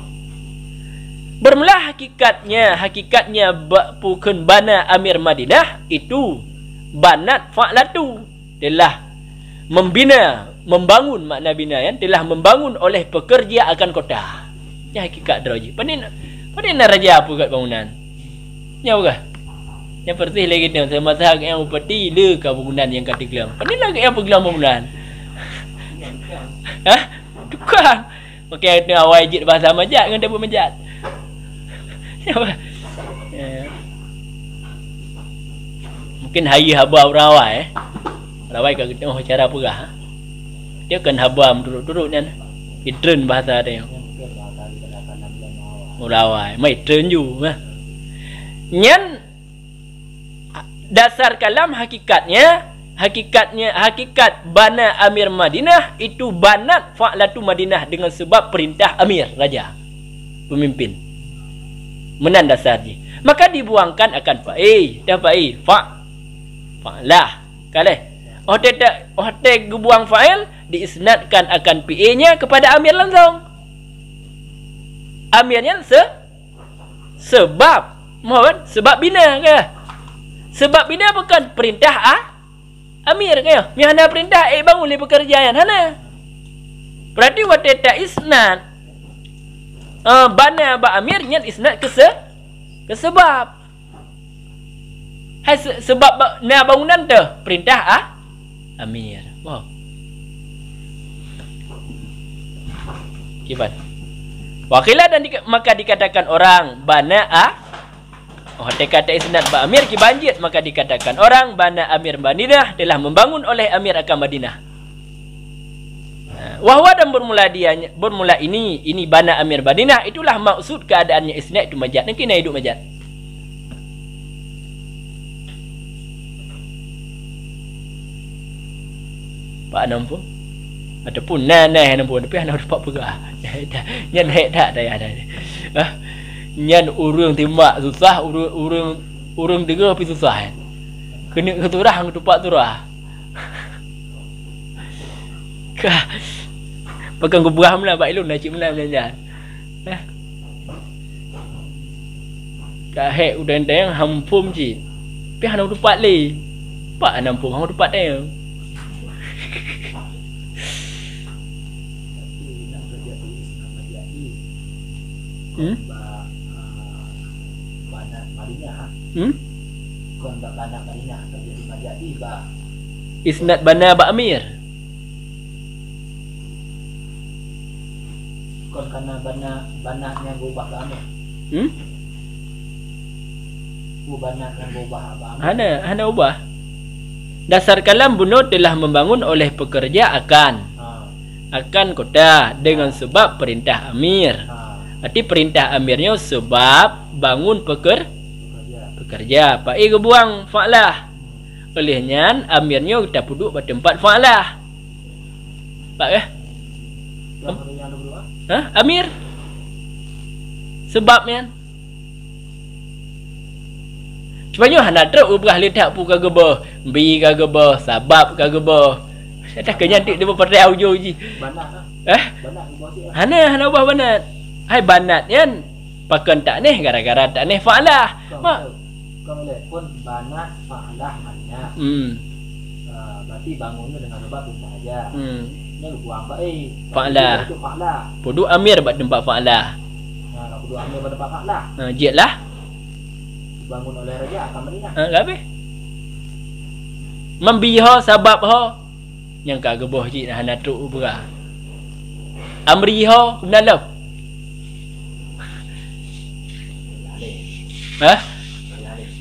Bermula hakikatnya bukan bana Amir Madinah itu banat fa'latu telah membangun makna bina yang telah membangun oleh pekerja akan kota. Ya hakikat deraji. Pandai raja apa kat bangunan? Ya bukan? Yang pertih lagi ni semasa yang upati le ke bangunan yang kata gelam. Pandai lagi apa gelam bangunan? Hah? Tukang. Okey tengah wajib bahasa majat dengan dapur majat. Ya. Mungkin hari haba orang awal Rawai kat kita cara perah. Dia kan haba duduk-duduk ni. Idren bahasa dia. Rawai, mai idren ju. Nyan dasar kalam hakikat bana Amir Madinah itu banat fa'latu Madinah dengan sebab perintah Amir raja pemimpin. Menan dasar je. Maka dibuangkan akan fa'i. Dah fa'i. Fa'lah. Kalih. Hotel gebuang fa'il diisnadkan akan PA-nya kepada Amir langsung. Amirnya sebab. Mohon sebab bina ke? Sebab bina bukan perintah Amir ke? Yang ada perintah bangun le pekerjaan hana. Berarti hotel tak isnad bana ba Amir nyat isnad ke sebab. Hai sebab na bangunan tu perintah Amir. Wow. Kibat. Wakilah dan maka dikatakan orang bana hotel kata isnad ba Amir ki banjit maka dikatakan orang bana Amir Madinah telah membangun oleh Amir akan Madinah. Wahwa dan bermula ini bana Amir Madinah itulah maksud keadaannya isnad itu majat. Mungkin nak hidup majat. Pak nampu ataupun nanai nampu tapi anak dapat pegah. Nyan hek tak dah ada. Nyan urang timbak susah, urang tiga tapi susah. Kena keturah ketupak turah. Pegang kebuah mula bak ilun nak cik mula belajar. Kak hek udan tayang hampum cik. Pi hana tepat le. Pak hampum hang tepat tayang. Banat Madinah. Kon banat Madinah jadi majadi ba. Isnad bana ba Amir. Kon kana banat yang berubah ke Amir. Banat yang berubah ba Amir. Hana ubah. Dasar kalam bunuh telah membangun oleh pekerja akan kota dengan sebab perintah Amir. Berarti perintah Amirnya sebab bangun pekerja. Pak ke buang fa'lah. Olehnya Amirnya kita duduk pada tempat fa'lah. Pak ke? Amir. Sebabnya. Cumanya hana teruk ubah letak pu ka gebah, bi ka gebah, sabab ka gebah. Dah kenyantik dia berpertai aujo ji. Banat Hana ubah banat. Hai banat yan. Pakan tak neh gara-gara tak neh fa'lah. Mak. Kau boleh pun banat fa'lah maknanya. Berarti bangunnya dengan sebab perintah aja. Ni buang fa'lah. Pudu Amir buat tempat fa'lah. Kalau pudu Amir buat tempat fa'lah. Jetlah. Bangun oleh raja akan Madinah. Gabe. Membiho sabab ho. Yang ka geboh ji nak hana truk ubra. Amriho kebenalam.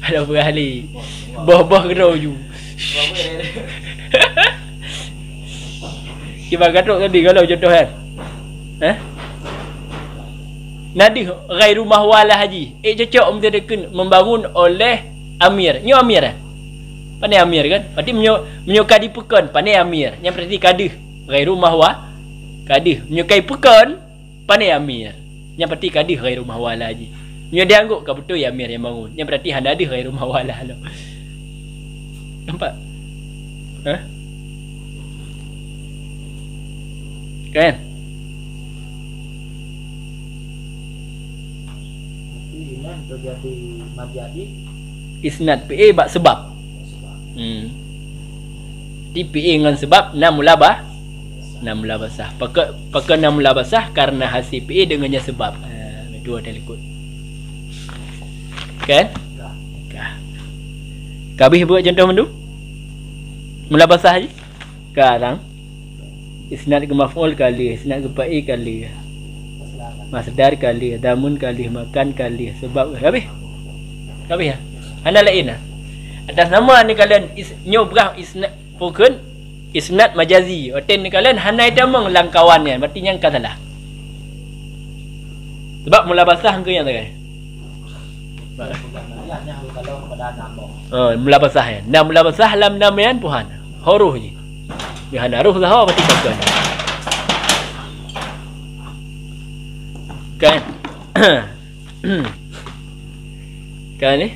Ada berahli. Boh gerau ju. Kita gatuk tadi kalau contoh kan. Nadi ghairu mahwalah haji. Cocok membangun oleh Amir. Nyo amir eh? Pandai amir kan? Berarti menyukai pekon, pandai amir. Yang berarti kadih. Ghairu mahwa kadih. Menyukai pekon, pandai amir. Yang berarti kadih ghairu mahwa lagi. Nyo dia angguk ke betul ya amir yang bangun. Yang berarti handa ada ghairu mahwa lah. Nampak? Hah? Kan? Inan terjadi majadi Isnad PA bak sebab. Di PA dengan sebab namulabah. Namulabasah. Pakai namulabasah karena hasil PA dengannya sebab. Dua dah ikut. Kan? Kabih buat contoh mendu? Mulabasah je. Sekarang isnad ke maf'ul kali, isnad ke fa'i kali, masdar kali, damun kali, makan kali, sebab habis ya. Anda lain lah. Atas nama ni kalian nyo berah isnad pokon isnad majazi. Oten ni kalian hanai damang langkawan ni. Berarti yang kan salah. Sebab mulabasah ke yang tadi. Mulabasah ya. Nah mulabasah lam namian puhan. Huruf je. Dia hana ruh dah berarti bukan. Kan? Kan ni?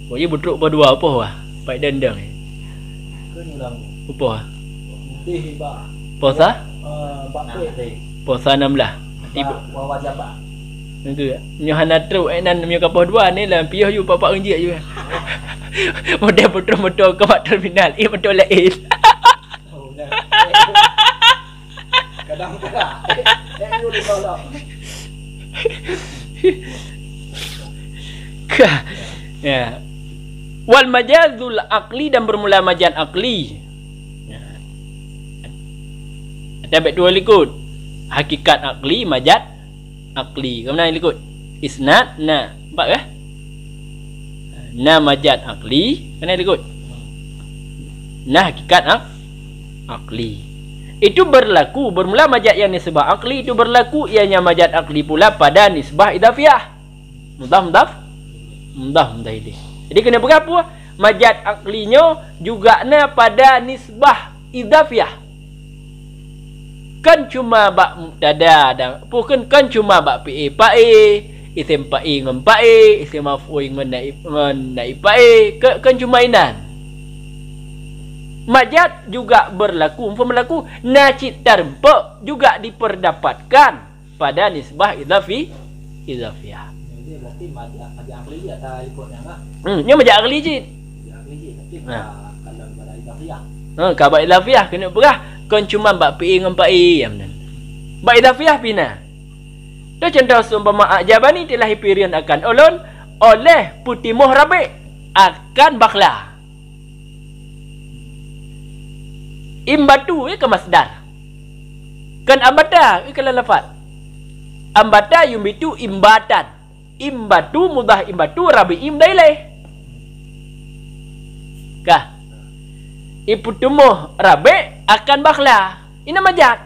Boleh butruk berdua apa wah? Pai dendang ni. Kenurang. Apa? Tih ba. Puasa? Ba teh. Puasa 16. Tiba wajib ba. Itu ya. Nyo hana truk nan nyo kapah dua ni lah piah you papak ringgit je. Model betul-betul ke terminal. Betul lain. Kadang-kadang. Lu ditolak. Ya. Wal majazul aqli dan bermula majaz aqli. Ada baik dua likut. Hakikat aqli, majaz aqli. Kemudian likut isnad na. Nampak ke? Na majaz aqli, kena ikut. Na hakikat aqli. Itu berlaku bermula majaz yang nisbah aqli itu berlaku ianya majaz aqli pula pada nisbah idafiyah. Mudah ini. Jadi kena berapa? Majaz aqlinya juga na pada nisbah idafiyah. Kan cuma bak mubtada dan bukan kan cuma bak pae isim pa'i dengan pa'i, isim maf'ul dengan naib pa'i, kan cuma inan. Majaz juga berlaku, berlaku nacit terba juga diperdapatkan pada nisbah idafiyah. Jadi berarti majaz aqli ada ikutnya lah. Nya majaz aqli je. Tapi kalau pada idafiyah. Kalau idafiyah kena berah kan cuma bak pa'i dengan pa'i yang benar. Bak idafiyah pina. Itu contoh seumpama ajabani telah dipirian akan ulun oleh putih muhrabi akan bakhla. Imbatu ke masdar. Kan ambata ke lafaz. Ambata yumbitu imbatan. Imbatu mudah imbatu rabi imdaileh. Kah? Iputumuh rabi akan bakhla. Ini majaz.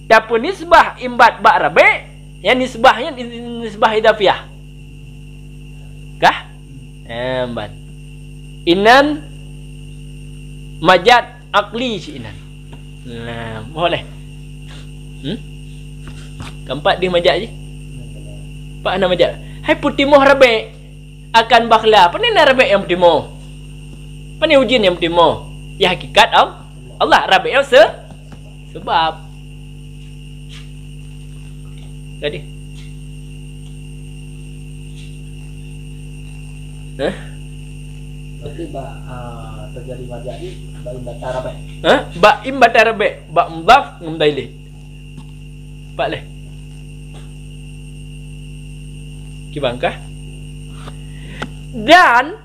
Dapun nisbah imbat ba rabi yang nisbahnya nisbah idafiyah. Kah? Embat. Inan majaz aqli si inan. Nah, boleh. Keempat dia majaz je. Pak nama majaz. Hai putimuh rabi akan bakhla. Apa ni rabi yang putimuh? Apa ni ujian yang putimuh? Ya hakikat Allah rabi yang sebab. Jadi Berarti terjadi majaz ni ba'im batarabe. Ba'im batarabe, ba' mudhaf ngumdaili. Pak leh. Kibangkah? Dan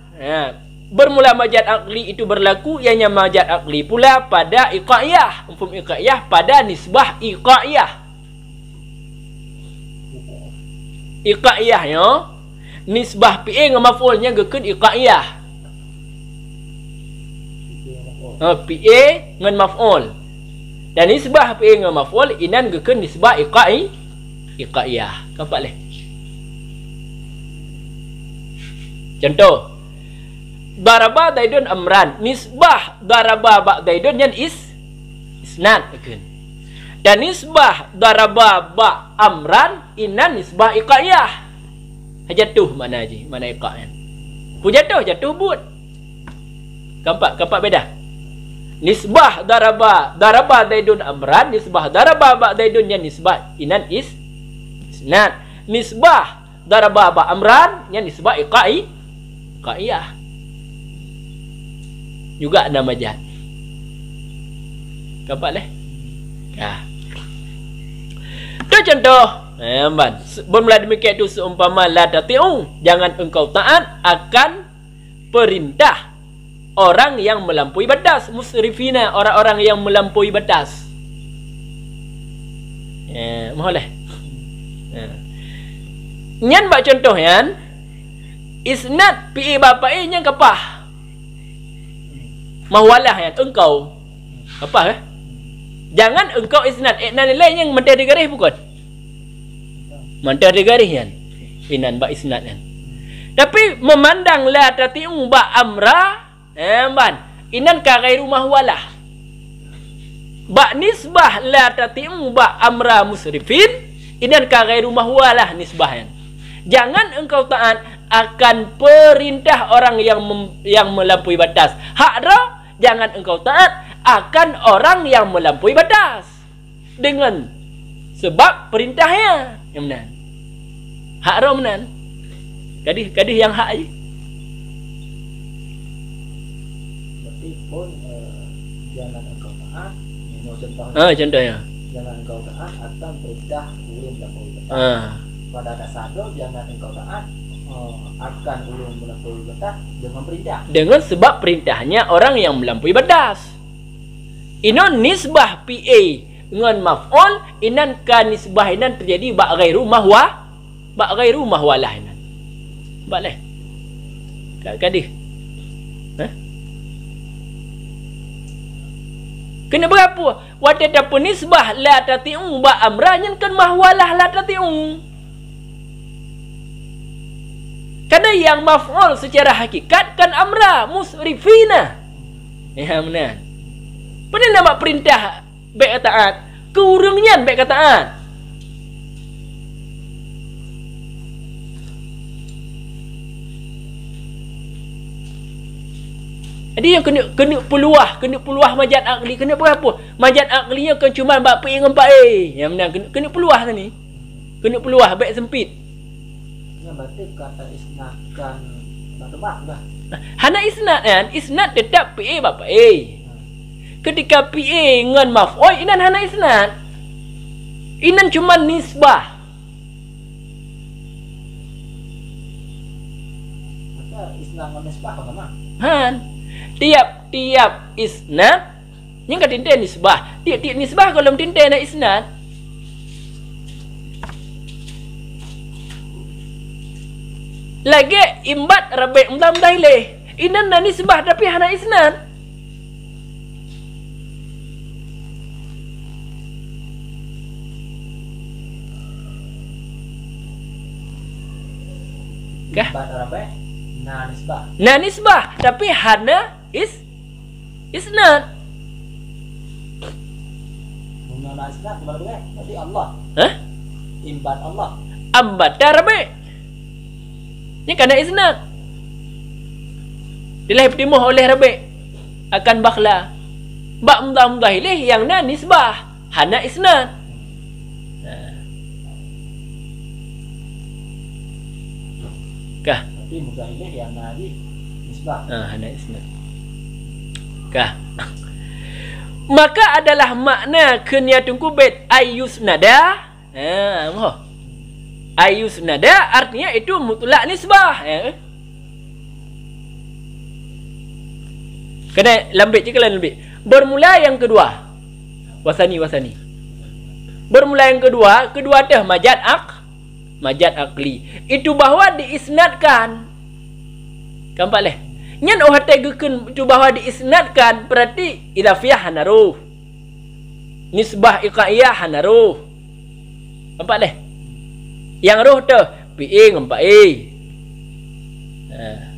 bermula majaz aqli itu berlaku ianya majaz aqli pula pada iqaiyah, mafhum iqaiyah pada nisbah iqaiyah. Iqaiyah ya. Nisbah PA dengan maf'ulnya gekun iqaiyah. PA dengan maf'ul. Dan nisbah PA dengan maf'ul inan gekun nisbah iqaiyah. Kampak leh. Contoh, daraba Zaidun Amran, nisbah daraba ba Zaidun yan isnad ikun. Dan nisbah daraba ba Amran inan nisbah iqaiyah. Jatuh mana je, mana iqa' kan. Pu jatuh but. Kampak beda. Nisbah daraba Zaidun Amran, nisbah daraba ba Zaidun yan nisbah inan isnad. Nisbah daraba ba Amran yan nisbah iqaiyah. Juga nama jad. Kampak leh? Ya. Itu contoh. Bermula demikian itu seumpama la tati'u, jangan engkau taat akan perintah orang yang melampaui batas, musrifina, orang-orang yang melampaui batas. Boleh. Nyan bak contoh yan, isnad pi bapa yang kapah. Mawalah yan engkau. Kapah Jangan engkau isnad nilai yang mentah digaris bukan? Mentah digaris yan. Inan bak isnad yan. Tapi memandang la tati'u ba amra, inan ka ghairu mahwalah. Ba nisbah la tati'u ba amra musrifin, inan ka ghairu mahwalah nisbah yan. Jangan engkau taat akan perintah orang yang melampaui batas. Hakra, jangan engkau taat akan orang yang melampaui batas dengan sebab perintahnya yang benar. Hakra benar. Kadih yang hak je. Berarti pun jangan engkau taat. Ini Contohnya. Jangan engkau taat akan perintah ulun melampaui batas. Pada dasarnya jangan engkau taat akan ulun melampaui batas dengan perintah. Dengan sebab perintahnya orang yang melampaui batas. Ino nisbah PA dengan maf'ul, inan ka nisbah inan terjadi ba' ghairu mahwalah inan. Boleh. Kadih. Kena berapa? Wadada pun nisbah la tati'u ba amranya kan mahwalah la tati'u. Karena yang maf'ul secara hakikat kan amra musrifina. Ya benar. Pernah nama perintah baik taat, keurangnya baik taat. Jadi yang kena peluah majad akli, kena berapa? Majad aklinya kan cuma bab P dengan bab A. Yang benar kena peluah tadi. Kena peluah baik sempit. Ya berarti kata isnad kan bab dah. Hana isnad kan, isnad tetap PA bab A. Ketika PA dengan maf'ul inan hana isnad. Inan cuma nisbah. Maka isnad dengan nisbah apa nama? Tiap isnad yang kat tinten nisbah. Tiap nisbah kalau tinten na isnad. Lagi imbat rabi' mudam daileh. Inan na nisbah tapi hana isnad. Kah? Imbat rabi' nisbah. Nisbah tapi hana isnad. Guna isnad berarti Allah. Imbat Allah. Ambat rabi'. Ini karena isnad. Dilahir timuh oleh rabi' akan bakhla. Ba' mudah ilih yang na nisbah hana isnad. Kah? Tapi mudah ilih yang nadi nisbah. Hana isnad. Kah? Maka adalah makna keniyatun kubait ayyusnada. Ayyusnada artinya itu mutlak nisbah. Kena lambik je kalian lambik. Bermula yang kedua. Wasani. Bermula yang kedua dah majad akli. Itu bahawa diisnadkan. Kampak leh. Nyan oh tegukeun itu bahawa diisnadkan berarti idafiyah hanaruh. Nisbah iqaiyah hanaruh. Kampak leh. Yang roh tu PA dengan Pak A.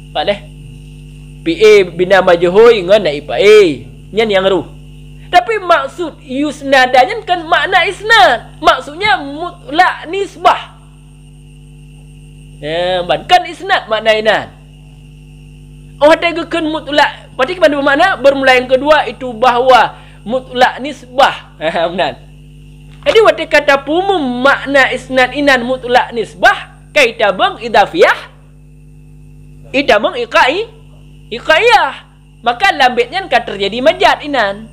Pak leh. PA bina majhul ngan naib PA. Nyan yang ru. Tapi maksud yusnadanya kan makna isnad. Maksudnya mutlak nisbah. Kan isnad makna inan. Oh tegukan mutlak. Berarti kepada bermakna bermula yang kedua itu bahawa mutlak nisbah. Benar. Jadi waktu kata pumum makna isnad inan mutlak nisbah kaita bang idafiyah. Ida bang iqaiyah. Maka lambitnya kan terjadi majad inan.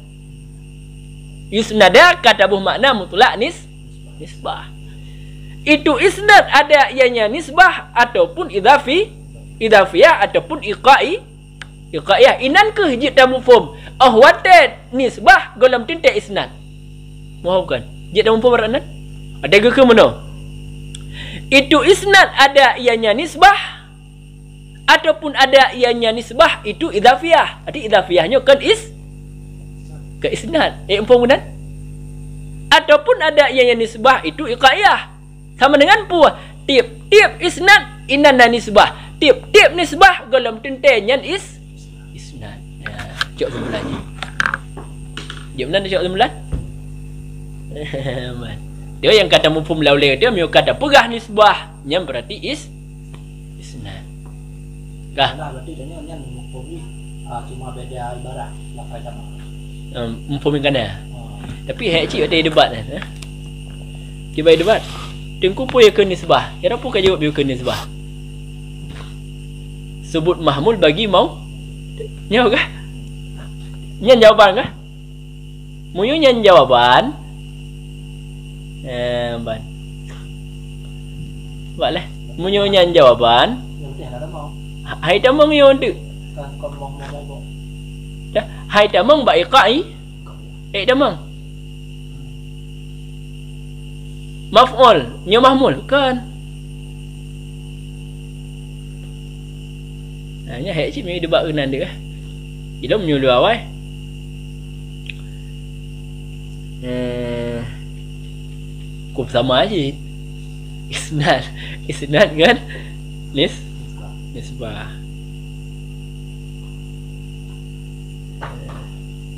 Yusnada kata buh makna mutlak nisbah. Itu isnad ada ianya nisbah ataupun idafiyah ataupun iqaiyah. Inan ke hijit dan mufhum. Watet nisbah golem tinte isnad. Mau bukan? Jid dan mufhum bermakna? Ada ke mana? Itu isnad ada ianya nisbah ataupun ada ianya nisbah itu idafiyah. Arti idafiyahnya kan ke isnad. Mufhum kan? Ataupun ada ianya nisbah itu iqaiyah. Sama dengan puah. Tiap isnad inan dan nisbah. Tiap nisbah golem tintenya isnad. Cok semulanya. Jom mana cok semula? Dia yang kata mufhum laulai dia meu kata pegah nisbah yang berarti isnad. Kah? Nah, berarti dia nyan mufhum ni cuma beda ibarat lafaz sama. Mufhum kan ya. Tapi hak cik ada debat kan. Cuba debat. Tengku pun ya ke nisbah. Kira pun jawab dia ke nisbah. Sebut mahmul bagi mau. Nyaw kah? Nyan jawaban kah? Muyu nyan jawaban. Ban. Buatlah. Munyo nyan jawaban. Hai tamang yo ndu. Dah, hai tamang ba iqai. Tamang. Maf'ul, nyo mahmul kan. Nya hak cik mai debat kenan dia. Ilmu menyulu awai. Kup sama aja. Isnad kan nisbah.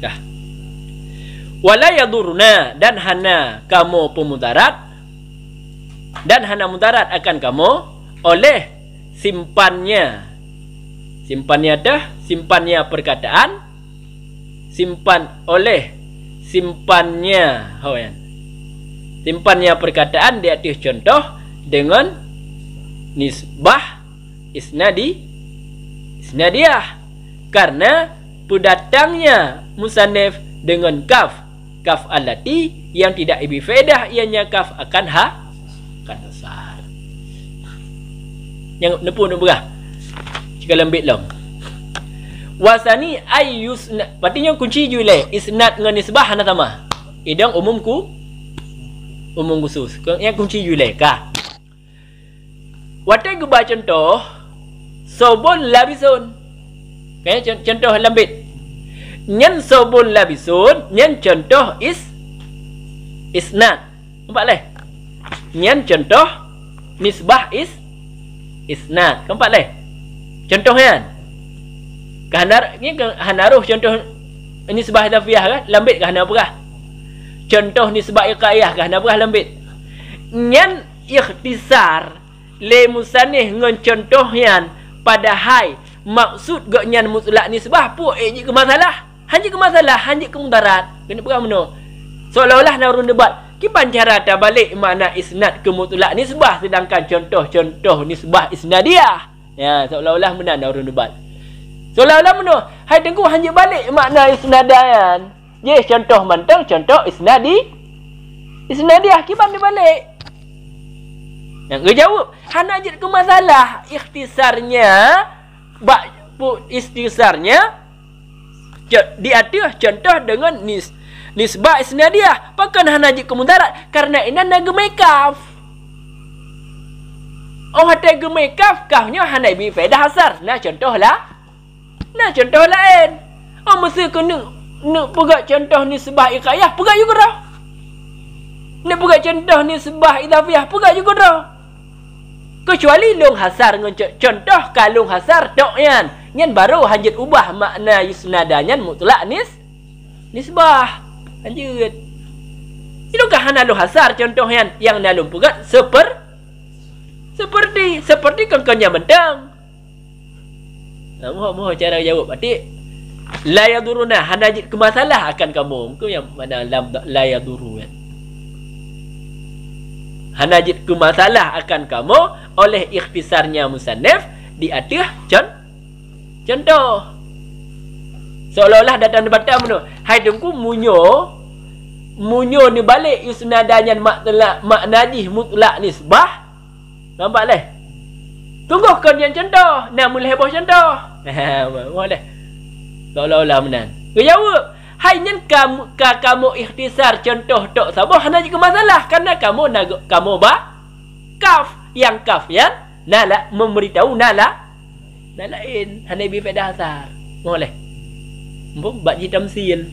Dah. Wala yaduruna dan hana kamu pemudarat dan hana mudarat akan kamu oleh simpannya perkataan simpannya perkataan di atas contoh dengan nisbah isnadiyah karena pendatangnya musannif dengan kaf allati yang tidak ibifaedah ianya kaf akan besar yang nepu berah jika lembit long wasani ayyusna artinya kunci jule isnad dengan nisbah hana sama idang umum khusus yang kunci jule kah watai geba contoh sobun labisun kayak contoh lembit nyan sobun labisun nyan contoh isnad nampak leh nyan contoh nisbah isnad nampak leh contohnya hanaruh contoh nisbah idafiyah kan lembit kan hana berah contoh nisbah iqaiyah kan hana berah lembit nyan ikhtisar le musannih ngan contohnya padahal maksud gak nyan mutlak nisbah pu je ke masalah hanya ke mudarat kena berah meno seolah-olah narun debat kipan cara balik makna isnad ke mutlak nisbah sedangkan contoh nisbah isnadiyah ya seolah-olah benar narun debat seolah-olah meno hai tengku hanya balik makna isnadayan je contoh mantang contoh isnadiyah kipan dia balik yang jawab hana je ke masalah ikhtisarnya di atas contoh dengan nisbah isnadiyah pakan hana je ke mudarat karena ini naga mekaf hati gemekaf kafnya hana bi faedah hasar contoh lain mesti kena pegak contoh nisbah iqaiyah pegak juga dah nak pegak contoh nisbah idafiyah pegak juga dah Kecuali long hasar dengan contoh kalung hasar tok yan. Nyan baru hanjit ubah makna yusnadanyan mutlak nisbah. Lanjut. Itu kahana long hasar contoh yan yang nalung pegat seperti kengkanya bentang. Mohon cara jawab adik. La yaduruna hanajit ke masalah akan kamu. Engkau yang mana la yaduru kan. Hanajit ke masalah akan kamu oleh ikhtisarnya musannaf di atas contoh. Seolah-olah datang di batam tu. Hai dengku munyo ni balik yusnadanyan maknajih mutlak nisbah. Nampak leh? Tunggu kon yang contoh. Nak mula heboh contoh. Boleh. Seolah-olah menang. Kau jawab. Hai nyen kamu ikhtisar contoh tok sabah hana ke masalah karena kamu kaf yang kaf yan nala memberitahu nala lain hana bi faedah asar. Boleh. Mbok bak ji tamsil.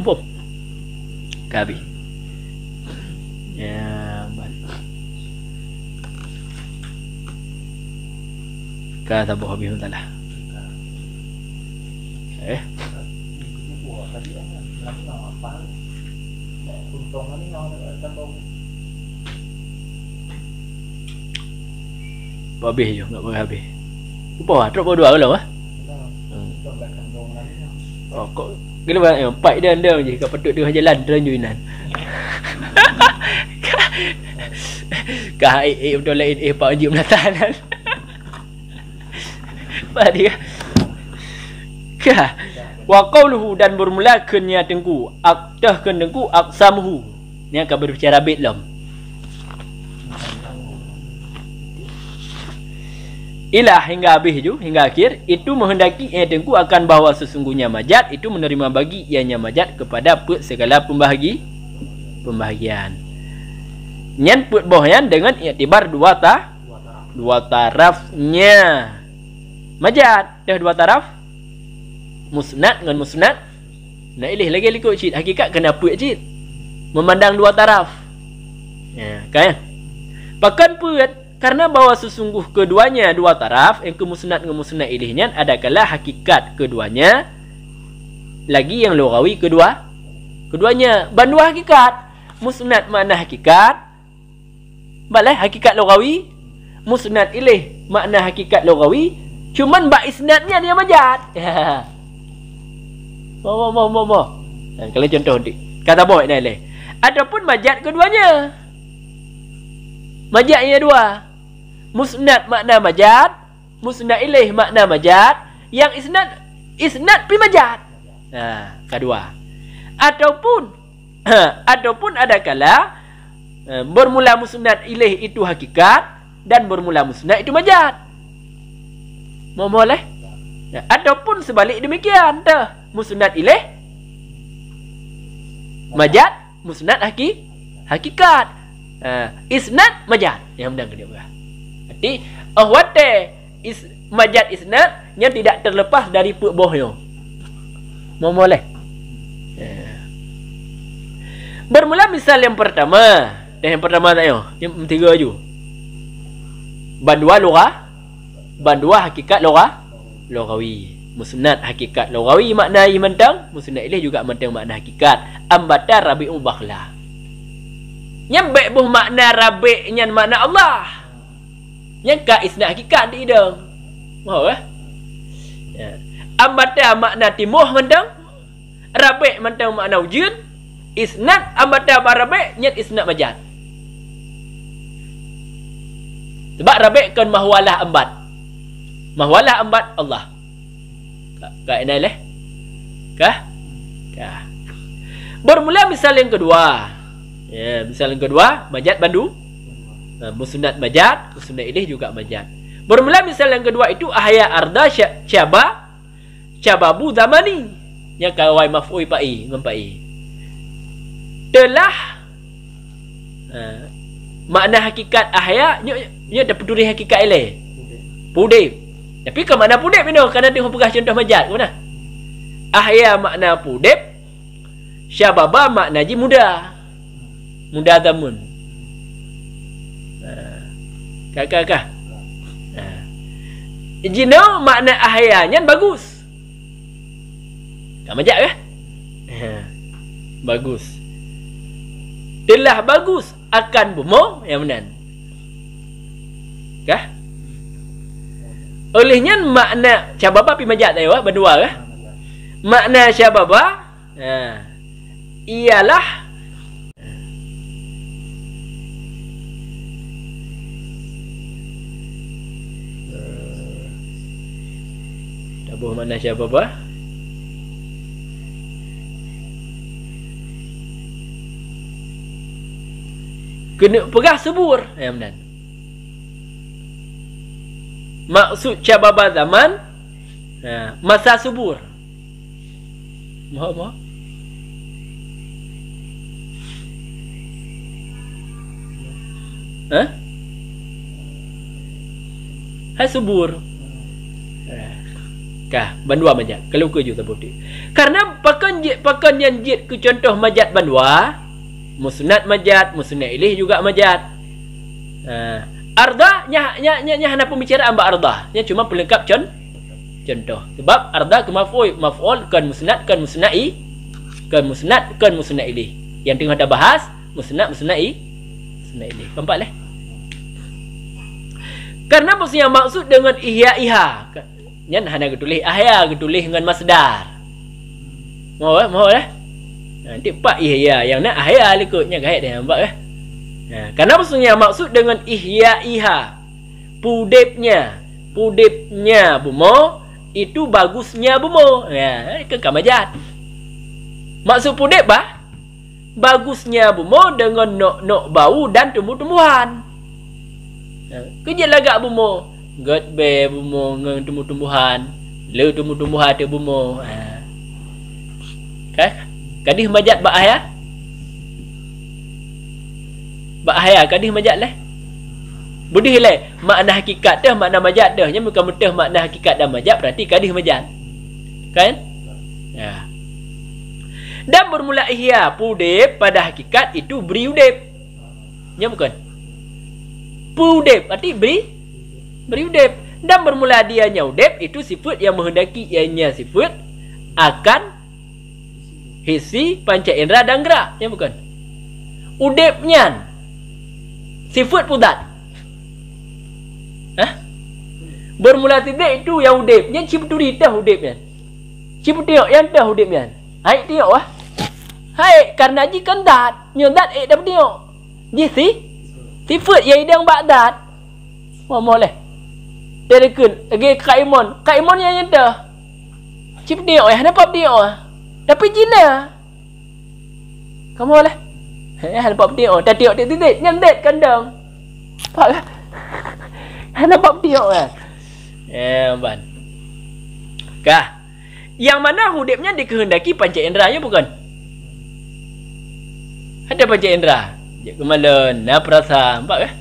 Mbok. Kabi. Ya, kata sabah habis salah. Tadi lagi apa? Untung ni tambah. Habis je, nak boleh habis. Apa? Drop dua kalau ah? Oh, kok kena banyak empat dia anda je kat peduk tengah jalan teranjuinan. Kah betul lain Pak Haji Melatan. Apa dia? Kah wa qawluhu dan bermula kenya tengku akdah ken tengku aqsamuhu ni akan berbicara bait lam ila hingga habis ju hingga akhir itu menghendaki tengku akan bahawa sesungguhnya majaz itu menerima bagi ianya majaz kepada segala pembahagian nyan put bohyan dengan iktibar dua tarafnya majaz dah dua taraf musnad dengan musnad. Nak ilih lagi ikut cik. Hakikat kena apa cik? Memandang dua taraf. Ya, kan? Bahkan put karena bahawa sesungguh keduanya dua taraf, yang ke musnad dengan musnad ilihnya adalah hakikat keduanya lagi yang lughawi keduanya. Bandua hakikat. Musnad makna hakikat. Balai hakikat lughawi, musnad ilih makna hakikat lughawi. Cuman bak isnadnya dia majaz. Ya. Mo. Kalau contoh kata boy ni leh. Adapun majaz keduanya. Majaznya dua. Musnad makna majaz, musnad ilaih makna majaz, yang isnad pi majaz. Nah, kedua. Ataupun ada kala bermula musnad ilaih itu hakikat dan bermula musnad itu majaz. Mo leh. Ataupun sebalik demikian dah. Musnad ilaih majaz, musnad hakikat. Isnad majaz. Yang menang dia berah. Berarti ahwate majaz isnad yang tidak terlepas dari bohyo. Mau boleh. Bermula misal yang pertama. Yang pertama tak yo. Yang tiga je. Bandua lughah, bandua hakikat lughawi. Musnad hakikat lughawi makna mentang, musnad ilaih juga mentang makna hakikat. Ambata rabi'u bakhla. Nyambek buh makna rabi' nyan makna Allah. Yang ka isnad hakikat di idang. Mau ya? Ambata makna timuh mentang, rabi' mentang makna wujud. Isnad ambata rabi' nyat isnad majaz. Sebab rabi' kan mahwalah ambat. Mahwalah ambat Allah. Kak ini leh. Kah? Bermula misal yang kedua. Ya, misal yang kedua, majaz bandu. Musnad majaz, musnad ilaih juga majaz. Bermula misal yang kedua itu ahya arda syababu zamani. Yang kawai maf'ul pa'i, mempai. Telah makna hakikat ahya nya ada peduli hakikat ilaih. Pudip. Tapi ke makna pudip ni kerana tengok pegah contoh majaz mana? Ahya makna pudip, syababa makna ji muda. Muda zaman. Kakak Jino makna ahayanya bagus. Tak majak ke? Bagus. Telah bagus akan bumo yang benar. Kah? Olehnya makna syababa pi majak tayo berdua kah? Makna syababa ialah tabuh makna syababa kena pegah subur yang benar. Maksud syababa zaman masa subur. Mohon. Hai subur. Kah bandua majat. Kalau ke juga boleh. Karena pakan yang jid ke contoh majat bandua, musnad majat, musnad ilih juga majat. Arda nya hana pembicaraan ba arda. Nya cuma pelengkap contoh. Sebab arda ke maf'ul kan musnad kan musna'i kan musnad ilih. Yang tengah dah bahas musna'i ilih. Nampak leh? Karena maksud dengan ihya nya hana getulis ahya getulis dengan masdar. Mau leh? Nanti pak ihya yang nak ahya likutnya gaib dah nampak ke? Karena maksud dengan ihya pudipnya bumo itu bagusnya bumo. Ke kamajat. Maksud pudip bah bagusnya bumo dengan nok bau dan tumbuh-tumbuhan. Kerja lagak bumo, got be bumo dengan tumbuh-tumbuhan, le tumbuh-tumbuhan te bumo. Kadih majat ba ahya? Bahaya kadih majat leh. Budih leh makna hakikat dah makna majat dah. Nya bukan betul makna hakikat dan majat berarti kadih majat. Kan? Ya. Dan bermula ihya pudip pada hakikat itu beri udip. Nya bukan. Pudip berarti beri udip. Dan bermula dianya udip itu sifat yang menghendaki ianya sifat akan hisi panca indera dan gerak. Nya bukan. Udipnya sifat pudat. Bermula tidak itu yang udip. Yang cipturi dah udipnya. Cipturi yang dah udipnya. Hai tengok wah. Hai karena jikan dat. Nyodat dah tengok. Ji sifat yang idang bakdat. Mau leh. Dari kun lagi kaimon yang dah. Cipturi nampak tengok. Tapi Cina. Kamu leh. Nampak tengok. Tak tengok titik. Nyandet kandang. Pak. Nampak tengok kan. Ban. Kah. Yang mana hudipnya dikehendaki panca indera bukan? Ada panca indera. Kemalan. Perasa. Nampak kan?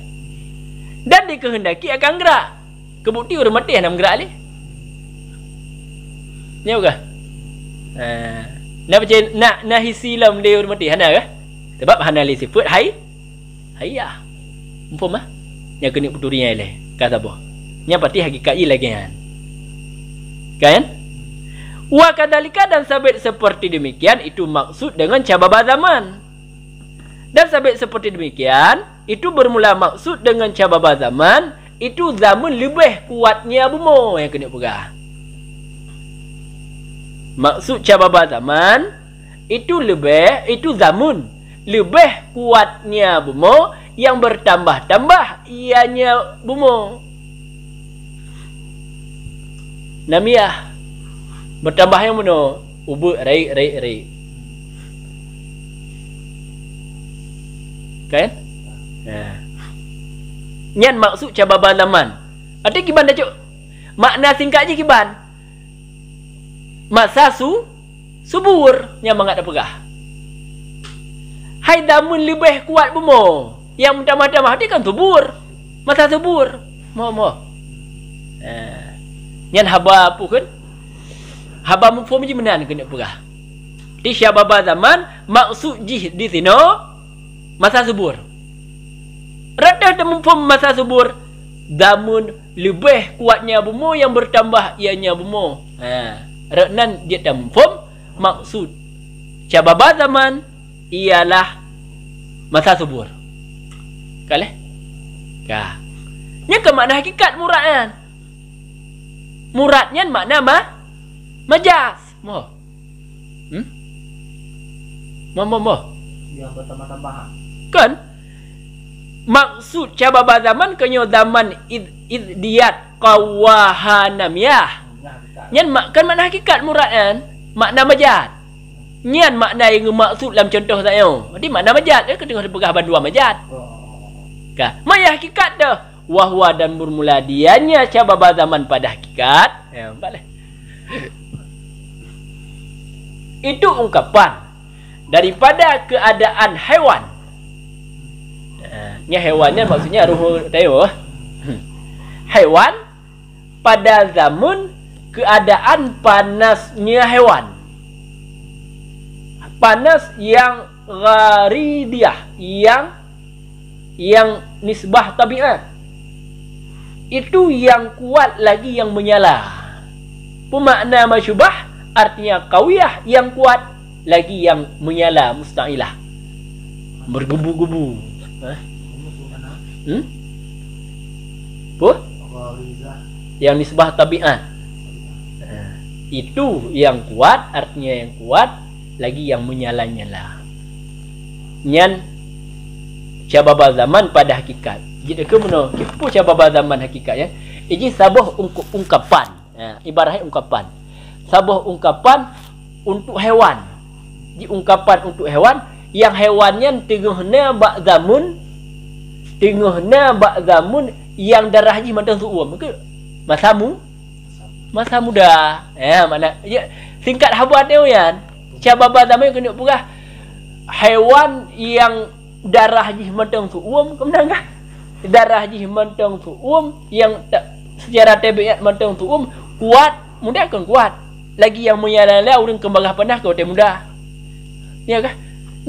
Dan dikehendaki akan gerak. Kebukti udah mati nak gerak ni. Ni bukan? Nak hisi lam dia udah mati. Hana kah? Sebab hana li sifat hayah. Mumpum ah. Yang kena puturinya leh. Kata apa? Yang pasti hakikat i lagi kan? Wa kadalika dan sabit seperti demikian itu maksud dengan cababa zaman. Dan sabit seperti demikian itu bermula maksud dengan cababa zaman itu zaman lebih kuatnya bumo yang kena pegah. Maksud cababa zaman itu zaman lebih kuatnya bumo yang bertambah-tambah ianya bumo. Namiah bertambah yang mana? Ubud rai. Kan? Nyan maksud cababa zaman. Ada kiban dah cuk. Makna singkat je kiban. Masa subur yang mengat pegah. Hai damun lebih kuat bumo. Yang mudah-mudah dia kan subur. Masa subur. Mau. Nyan haba apa kan? Haba mufum je menan kena pegah. Di syababa zaman maksud jih di sini masa subur. Radah dah mufum masa subur. Damun lebih kuatnya bumi yang bertambah ianya bumi. Reknan dia tamfum maksud cababa zaman ialah masa subur. Kaleh? Kah. Nya ke makna hakikat muradnya. Muradnya makna majaz. Moh. Moh. Yang bertambah-tambahan. Kan? Maksud cababa zaman kenyo zaman idiyat qawahanamiyah. Nyan kan makna hakikat muradnya. Makna majaz. Nyan makna yang maksud dalam contoh saya. Jadi makna majaz ke tengah dipegah bandua majaz. Kah? Maya hakikat dah. Wahwa dan bermula dianya cababa zaman pada hakikat. Boleh. Itu ungkapan daripada keadaan haiwan. Nya haiwannya maksudnya ruh tayo. Haiwan pada zaman keadaan panasnya haiwan. Panas yang gharidiyah, yang nisbah tabiat. Itu yang kuat lagi yang menyala. Pemakna masyubah artinya qawiyah yang kuat lagi yang menyala musta'ilah. Bergebu-gebu. Yang nisbah tabiat. Itu yang kuat, artinya yang kuat lagi yang menyala-nyala. Nyan cababa zaman pada hakikat. Jadi ke mana? Kipu cababa zaman hakikat ya. Ini sabuh ungkapan. Ibaratnya ungkapan. Sabuh ungkapan untuk hewan. Di ungkapan untuk hewan yang hewannya tengahnya bak zamun yang darahnya macam suum. Ke masa muda. Mana ya singkat habat dia yan. Cababa zaman kena pugah haiwan yang darahnya macam suum kemenang kah? Darahnya macam suum yang secara tabiat macam suum kuat, muda kan kuat. Lagi yang menyala orang kembangah panah kau muda. Ya kah?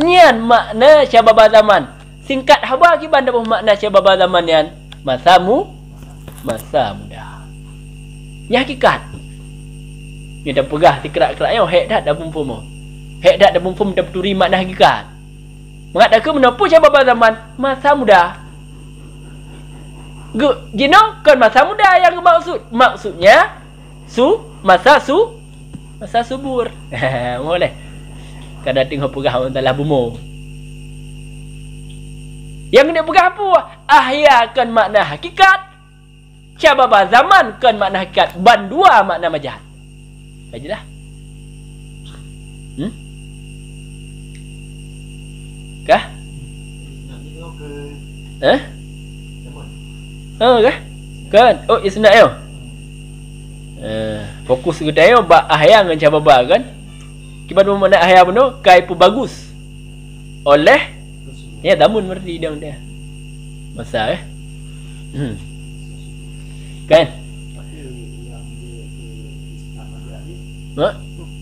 Nian makna cababa zaman. Singkat haba kiban dah makna cababa zaman nian. Masa muda. Nya hakikat. Ni dah pegah dikerak-keraknya hek dah pumpum. Hek dah pumpum dah beturi makna hakikat. Mengatakan menapa cababa zaman masa muda. Gino kan masa muda yang maksud. Maksudnya masa subur. Boleh. Kada tengok pegah orang dalam bumi. Yang kena pegah apa? Ahya kan makna hakikat. Cababa zaman kan makna hakikat. Bandua makna majaz. Baiklah. Kah? Kah? Kan? Oh, isnad yo. Fokus ke tayo ba ahya dengan cababa kan? Kiban mana ahya beno kai pu bagus. Oleh ya damun berarti dia. Masa kan?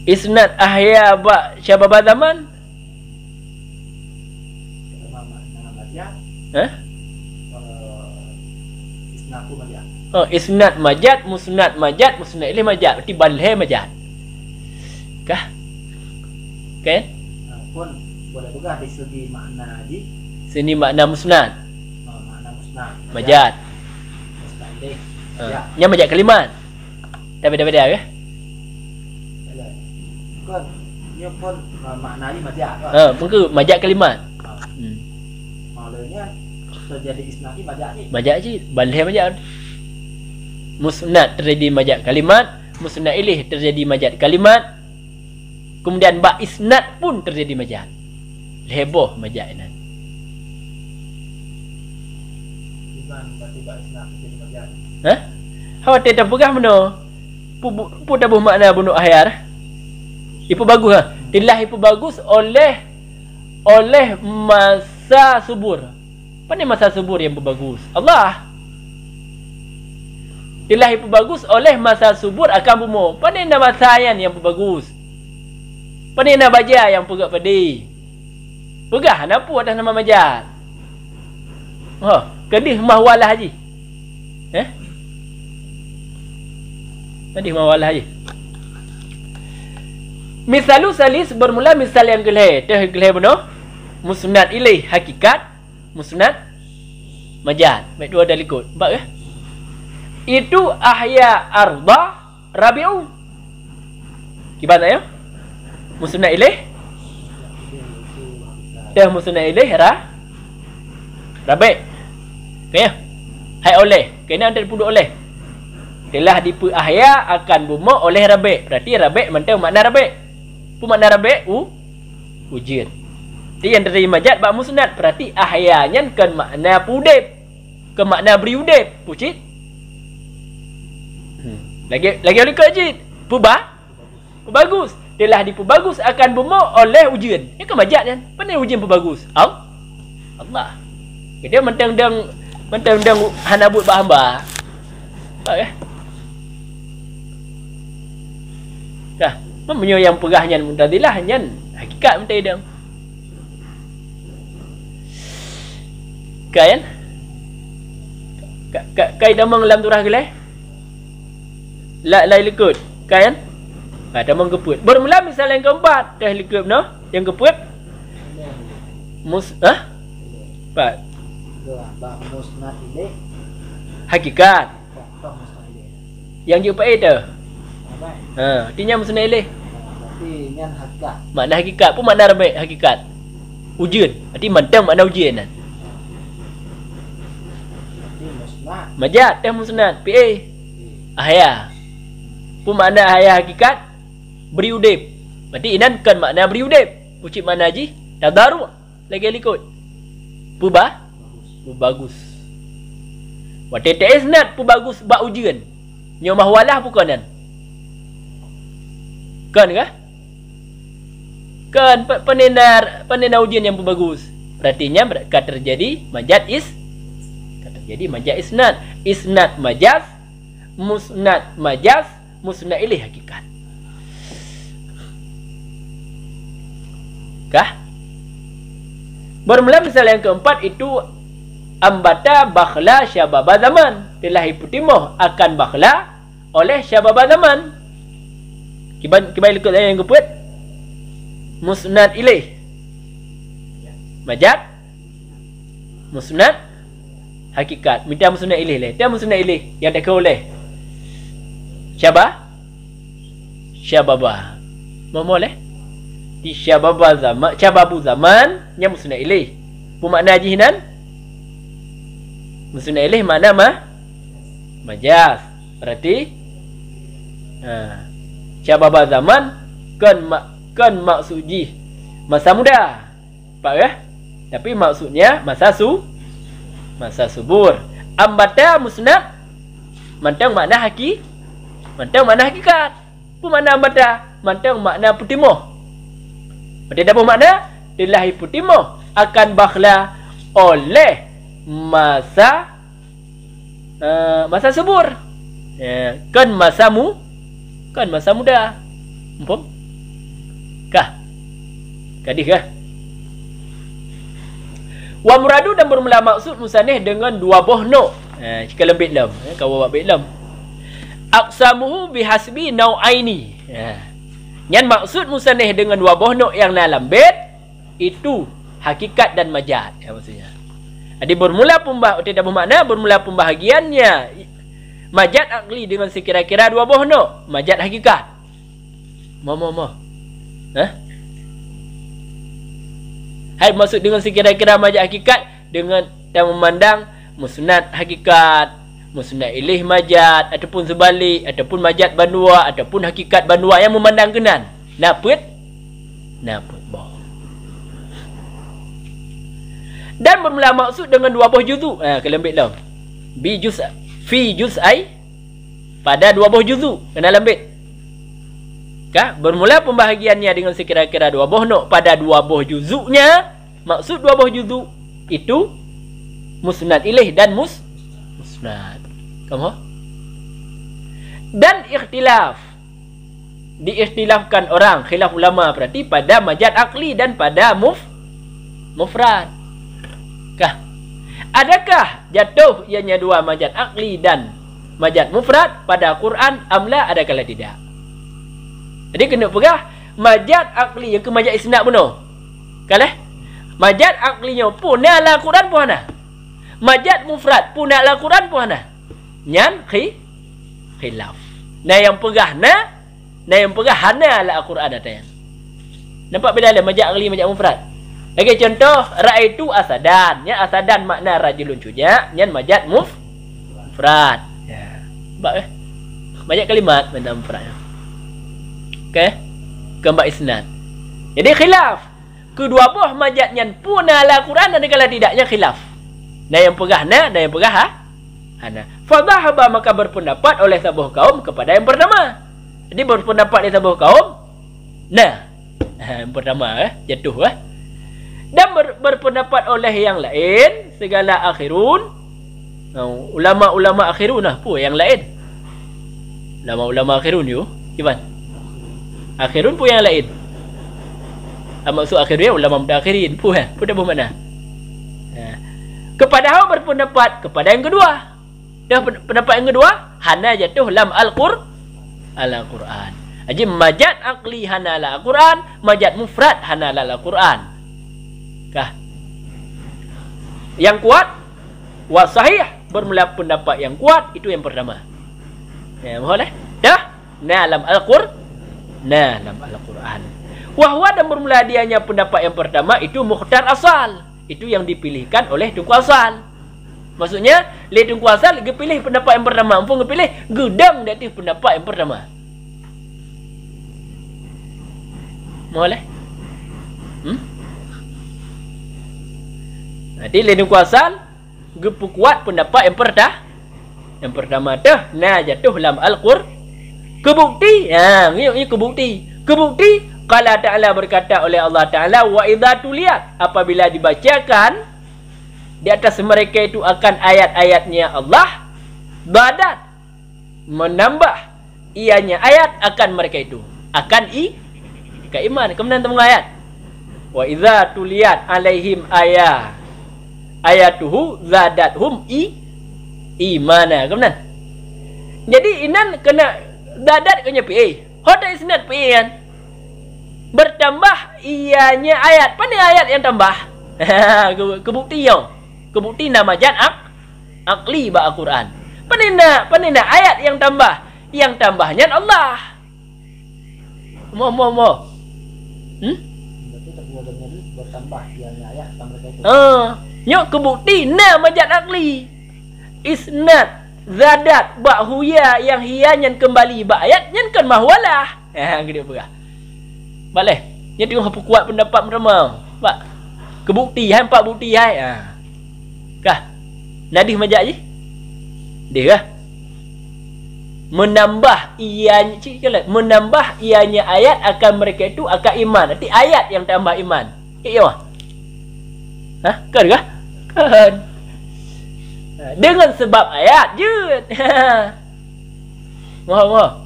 Isnad ahya ba cababa zaman? Isnad majad, musnad ilih majad. Berarti balhe majad. Kah? Kan? Pun boleh juga dari segi makna haji. Sini makna musnad. Makna musnad. Majad. Musnad ilih. Nya majad kalimat. Beda-beda ke? Kan? Nya pun makna haji majad. Mungkin majad kalimat. Malahnya terjadi isnadi majad ni. Majad je, balhe majad. Musnad terjadi majad kalimat, musnad ilih terjadi majad kalimat. Kemudian ba isnad pun terjadi majad. Heboh majad ini. Bukan berarti ba isnad terjadi majad. Hawa tidak pegah meno. Pu tabuh makna bunuh ahyar. Ipu bagus Tilah ipu bagus oleh masa subur. Apa masa subur yang bagus? Allah. Tilah ipu bagus oleh masa subur akan bumo. Apa nama sayan yang bagus? Apa nama baja yang pegak padi? Pegah napa atas nama majad? Kedih mahwalah haji. Tadi mawalah je. Misalu salis bermula misal yang geleh. Dah geleh benar. Musnad ilaih hakikat, musnad majaz. Baik dua dah ikut. Nampak ke? Itu ahya arda rabi'u. Gimana ya? Musnad ilaih. Dah musnad ilaih rabi'. Okey. Hai oleh. Kena ada puduk oleh. Telah dipu ahya akan buma oleh rabi'. Berarti rabi' mantau makna rabi'. Apa makna rabi'? Wujud. Jadi yang dari majaz bab musnad. Berarti ahyanya kan makna pudip. Ke makna beriudip. Pucit. Lagi oleh kajit. Bagus. Telah diperbagus akan buma oleh ujian. Ini kan majaz kan? Mana ujian perbagus? Allah. Dia mentang hanabut bahamba. Nampak ke? Dah. Mempunyai yang pegahnya Mu'tazilah nyan hakikat mentai dia. Kan? Kai damang lam turah geleh? Lai likut. Kan? Damang keput. Bermula misal yang keempat. Dah likut no? Yang keput. Pak. Musnad ilaih Hakikat. Yang jumpa itu. Artinya musnad ilaih. Berarti nyan hakikat. Makna hakikat pun makna rabi' hakikat. Ujian. Arti mantang makna ujian kan. Berarti musnad. Majaz dah musnad. PA. Ahya. Pun makna ahya hakikat beri udip. Berarti inan kan makna beri udip. Ucip makna ji tadaru. Lagi ikut. Bagus. Waktu isnad pun bagus bak ujian. Nyomah walah bukan kan? Kan kah? Kan penendar ujian yang pun bagus. Berartinya akan terjadi majaz isnad. Isnad majaz, musnad majaz, musnad ilaih hakikat. Kah? Bermula misal yang keempat itu ambata bakhla syababa zaman. Telah iputimoh akan bakhla oleh syababa zaman. Kibai likut saya yang keput. Musnad ilaih majaz, musnad hakikat. Minta musnad ilaih leh. Dia musnad ilaih yang tak oleh syababa. Mau leh? Di syababa zaman, syababu zaman yang musnad ilaih. Apa makna jihinan? Musnad ilaih makna majaz. Berarti syababa zaman kan maksudji masa muda. Pak ya? Tapi maksudnya masa subur. Ambata musnad mantang makna hakikat. Apa makna ambata? Mantang makna putimoh. Berarti apa makna? Telah putimoh akan bakhla oleh masa subur. Kan masa muda. Umpam? Kah? Kadih kah? Wa muradu dan bermula maksud musannih dengan dua boh no. Jika lembit lam. Kau buat baik lam. Aqsamuhu bihasbi nau'aini. Yang maksud musannih dengan dua boh no yang dalam bait itu hakikat dan majaz. Maksudnya. Jadi bermula tidak bermakna bermula pembahagiannya majaz akli dengan sekira-kira dua boh no. Majaz hakikat. Hai maksud dengan sekira-kira majaz hakikat dengan yang memandang musnad hakikat, musnad ilaih majaz ataupun sebalik, ataupun majaz bandua ataupun hakikat bandua yang memandang kenan. Naput boh. Dan bermula maksud dengan dua boh juzu. Kelembit lam. Fi juz'ai pada dua boh juzu. Kena lembit. Bermula pembahagiannya dengan sekira-kira dua boh no pada dua boh juzuknya. Maksud dua boh juzuk itu musnad ilaih dan musnad. Kamu? Dan ikhtilaf. Diikhtilafkan orang, khilaf ulama berarti pada majaz akli dan pada mufrad. Adakah jatuh ianya dua majaz akli dan majaz mufrad pada Quran amla ada kala tidak. Jadi kena pegah majaz akli yang ke majaz isnad benar. Kalah majaz aklinya pun ala Quran pun ana. Majaz mufrad pun ala Quran pun ana. Nyan khilaf. Nah yang pegah yang pegah hana ala Quran ada yang. Nampak beda lah majaz akli majaz mufrad. Lagi contoh raaitu asadan. Ya asadan makna rajulun cuja, nyan majaz mufrad. Ya. Nampak banyak kalimat benda mufrad. Okey. Kembali isnad. Jadi khilaf. Kedua buah majaz nyan pun ala Quran dan kalau tidaknya khilaf. Nah yang pegah dan yang pegah hana. Fadhahaba maka berpendapat oleh sebuah kaum kepada yang pertama. Jadi berpendapat oleh sebuah kaum yang pertama jatuh dan berpendapat oleh yang lain segala akhirun. Ulama-ulama akhirun apa yang lain? Ulama-ulama akhirun you gimana? Akhirun pun yang lain. Maksud akhirnya ulama mutaakhirin pun dah bermakna. Kepada hao berpendapat kepada yang kedua. Dah pendapat yang kedua hana jatuh lam al-Quran. Jadi majaz akli hana al-Quran, majaz mufrad hana al-Quran. Kah? Yang kuat wa sahih bermula pendapat yang kuat itu yang pertama. Ya, boleh? Dah? Lam al-Quran. Lam al-Quran. Wahwa dan bermula dianya pendapat yang pertama itu mukhtar asal. Itu yang dipilihkan oleh tungku asal. Maksudnya, le tungku asal pilih pendapat yang pertama. Ampun pilih gedang dari pendapat yang pertama. Boleh? Nanti le tungku asal kuat pendapat yang pertama dah. Jatuh lam al-Qur. Kebukti. Ini kebukti. Kebukti qala ta'ala berkata oleh Allah Ta'ala wa idza tuliyat apabila dibacakan di atas mereka itu akan ayat-ayatnya Allah badat menambah ianya ayat akan mereka itu akan iman. Kemudian temu ayat wa idza tuliyat alaihim ayatuhu zadathum imana. Kemudian jadi inan kena dadat kena pi hoda isnad pi kan bertambah ianya ayat. Mana ayat yang tambah? Kebukti yang. Kebukti nama majaz akli ba Al-Quran. Panina ayat yang tambah. Yang tambahnya Allah. Mo. Bertambah ianya ayat tambah itu. Nyok kebukti nama majaz akli. Isnad zadat ba huya yang hianya kembali ba ayat nyen kan mahwalah. Gede pula. Boleh. Dia tengok apa kuat pendapat pertama. Pak. Kebukti empat bukti Kah? Nadih majaz je. Dia kah? Menambah ianya ayat akan mereka itu akan iman. Nanti ayat yang tambah iman. Ya. Kan kah? Kan. Dengan sebab ayat je. Moh.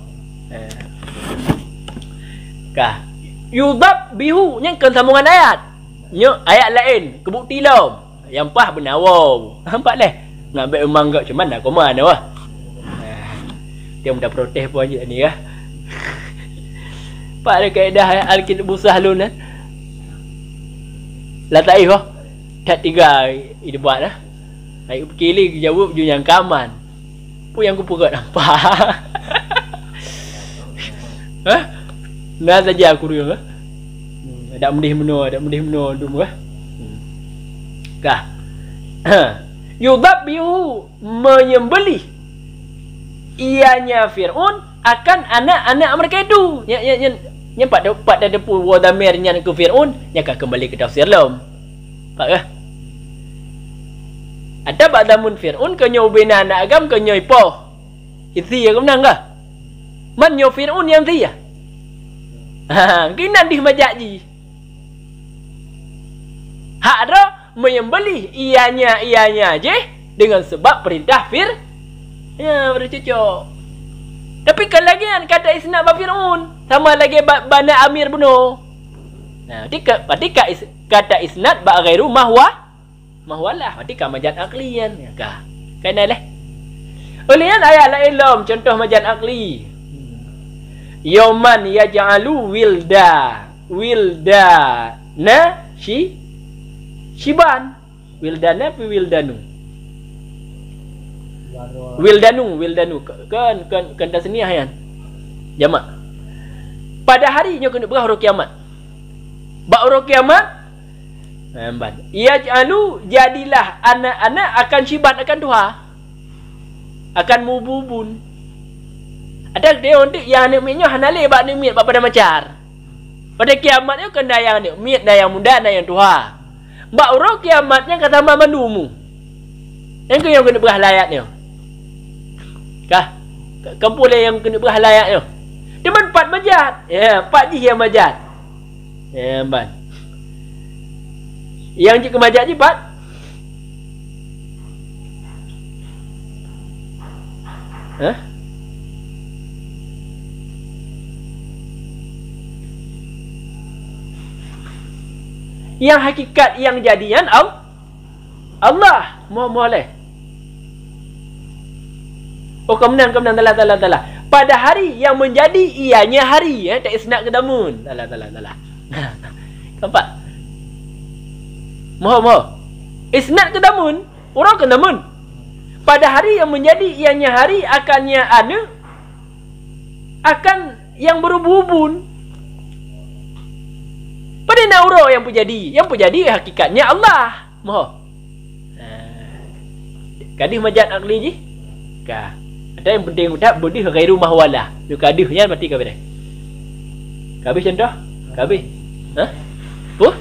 Kah? Yudab bihu yang kan sambungan ayat. Ayat lain kebukti lam. Yang pah benar wow. Nampak leh. Ngambil emang gak cuman nak komen wah. Dia dah protes pun aja ni kah. Pak ada kaedah al-kitab sahlun lah tak wah. Tak tiga ini buat dah. Ai kili jawab ju yang kaman. Pu yang ku pegat nampak. Nah saja aku dia ada mendih menua tu kah yudabbihu menyembelih ianya Fir'aun akan anak-anak mereka itu yang pada depu wa damirnya ke Fir'aun nya kembali ke tafsir lam pak kah ada badamun Fir'aun ke nyobena anak agam ke nyoipo isi ya kemenang kah man nyo Fir'aun yang dia kinan di majaji hakro menyembelih ianya je dengan sebab perintah bercocok. Tapi kan lagi kan kata isnad ba Fir'aun sama lagi bana Amir bunuh. Nah, berarti kata isnad ba ghairu mahwalah. Berarti kan majaz aklian ya kah? Kan leh. Ulian ayat lain lom, contoh majaz aqli. Yauman yaj'alu wildana shiban. Wildana apa wildanu? Wildanu. Kan tasniah kan? Jamak. Pada harinya kena berah huruf kiamat. Ba huruf kiamat. Yaj'alu jadilah anak-anak akan shiban, akan tuha. Akan mububun. Ada dia untuk yang anak miatnya hanale bak anak miat pada macar. Pada kiamatnya kena yang anak miat dan yang muda dan yang tua. Bak urang kiamatnya kata manumu. Yang yang kena berah layaknya. Kah? Kampung yang kena berah layaknya. Dia empat majat. Ya, 4 jih yang majat. Ya, ban. Yang jika majat je 4. Hah? Yang hakikat yang jadian Allah boleh. Oh kemenang talah. Pada hari yang menjadi ianya hari, tak isnad ke damun. Talah. Nampak? Moho. Isnad ke damun, orang ke damun. Pada hari yang menjadi ianya hari akannya akan yang berhubung. Pada nauro yang pujadi hakikatnya Allah. Moho. Kadih majaz aqli ji? Ka. Ada yang penting udah budi ghairu mahwalah. Lu kadihnya mati ka bere. Kabih contoh? Kabih. Hah? Puh?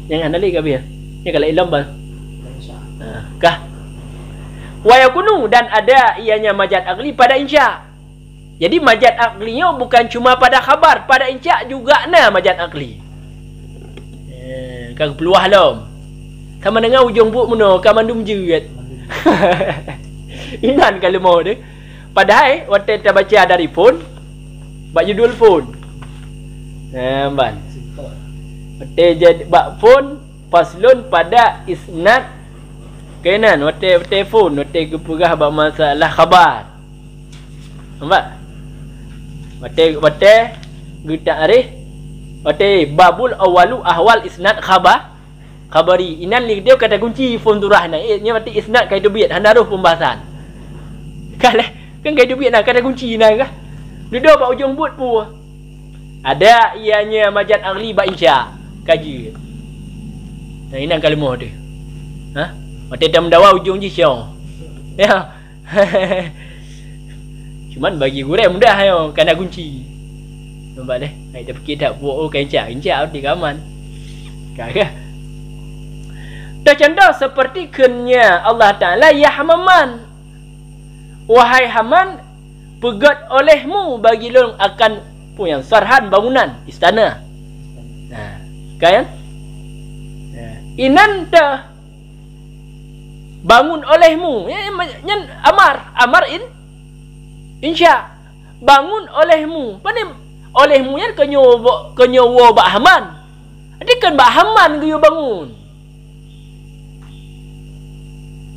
Yang handali kabih ya. Ni kalau ilam bah. Kah? Wa yakunu dan ada ianya majaz aqli pada insya. Jadi majaz aqlinya bukan cuma pada khabar, pada insya juga majaz aqli. Kau peluah lom. Sama dengan ujung buat mana, kau mandum jerit. Inan kalau mau dia. Padahal waktu kita baca dari phone, bak judul phone. Ban. Waktu jadi bak phone paslon pada isnad kenan waktu telefon, waktu kepegah bak masalah khabar. Nampak? Waktu kita arif waktu babul awalu ahwal isnad khabari inan li dia kata kunci phone turah na nya waktu isnad kai tu biat handaruh pembahasan kan kai tu biat nak kata kunci na kah duduk bak ujung but pu ada ianya majaz aqli ba insya kaji nah inan kalimah dia ha waktu dah mendawa ujung je syau ya cuman bagi gurau mudah yo kena kunci. Nampak deh. Hai dah fikir tak buat kencak di kaman. Kagak. Dah contoh seperti kenya Allah Taala ya Hamaman. Wahai Haman, pegat olehmu bagi long akan punya sarhan bangunan istana. Nah, kan? Inan dah bangun olehmu. Nyen amar insya bangun olehmu. Pani olehmu yan kenyo bak Haman. Adik kan bak Haman geyo bangun.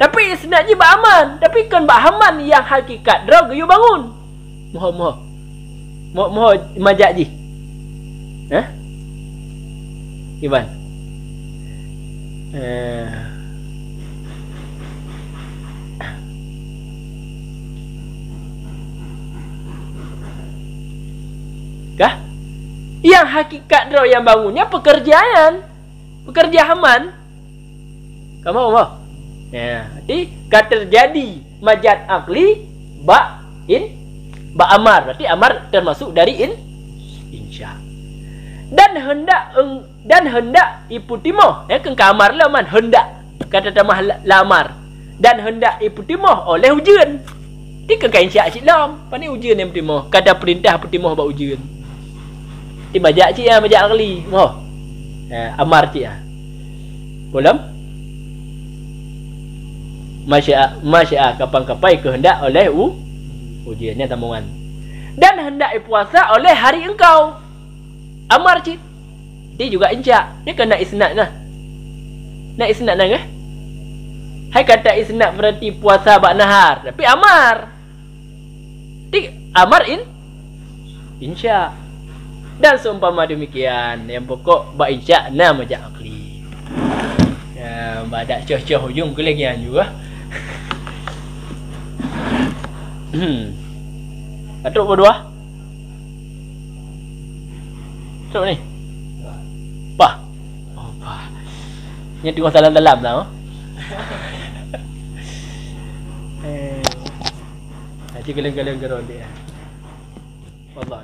Tapi isnadnya bak Haman, tapi kan bak Haman yang hakikat draw geyo bangun. Moho majak ji. Hah? Iban. Kah? Yang hakikat draw yang bangunnya pekerja Haman. Kamu mau? Ya, berarti terjadi majaz aqli ba amar. Berarti amar termasuk dari insya. Dan hendak iputimoh. Kan kamar lah man hendak. Kata tamah lamar. Dan hendak iputimoh oleh ujian. Ti kan insya silam. Pani ujian yang putimoh. Kata perintah putimoh ba ujian. Ti majaz cik majaz aqli. Moh. Amar cik Bolam. Masya kapan-kapai kehendak oleh ujiannya tamungan. Dan hendak puasa oleh hari engkau. Amar cik. Dia juga insya. Dia kena isnad nah. Nak isnad nah ke? Hai kata isnad berarti puasa bak nahar, tapi amar. Amar insya. Dan seumpama demikian, yang pokok bak insya na majak akli. Ya, badak coh-coh hujung ke lagi juga. Atuk berdua. Atuk ni. Pah. Oh, pah. Ni tengok dalam-dalam tau. Nanti geleng-geleng geron dia. Wallah.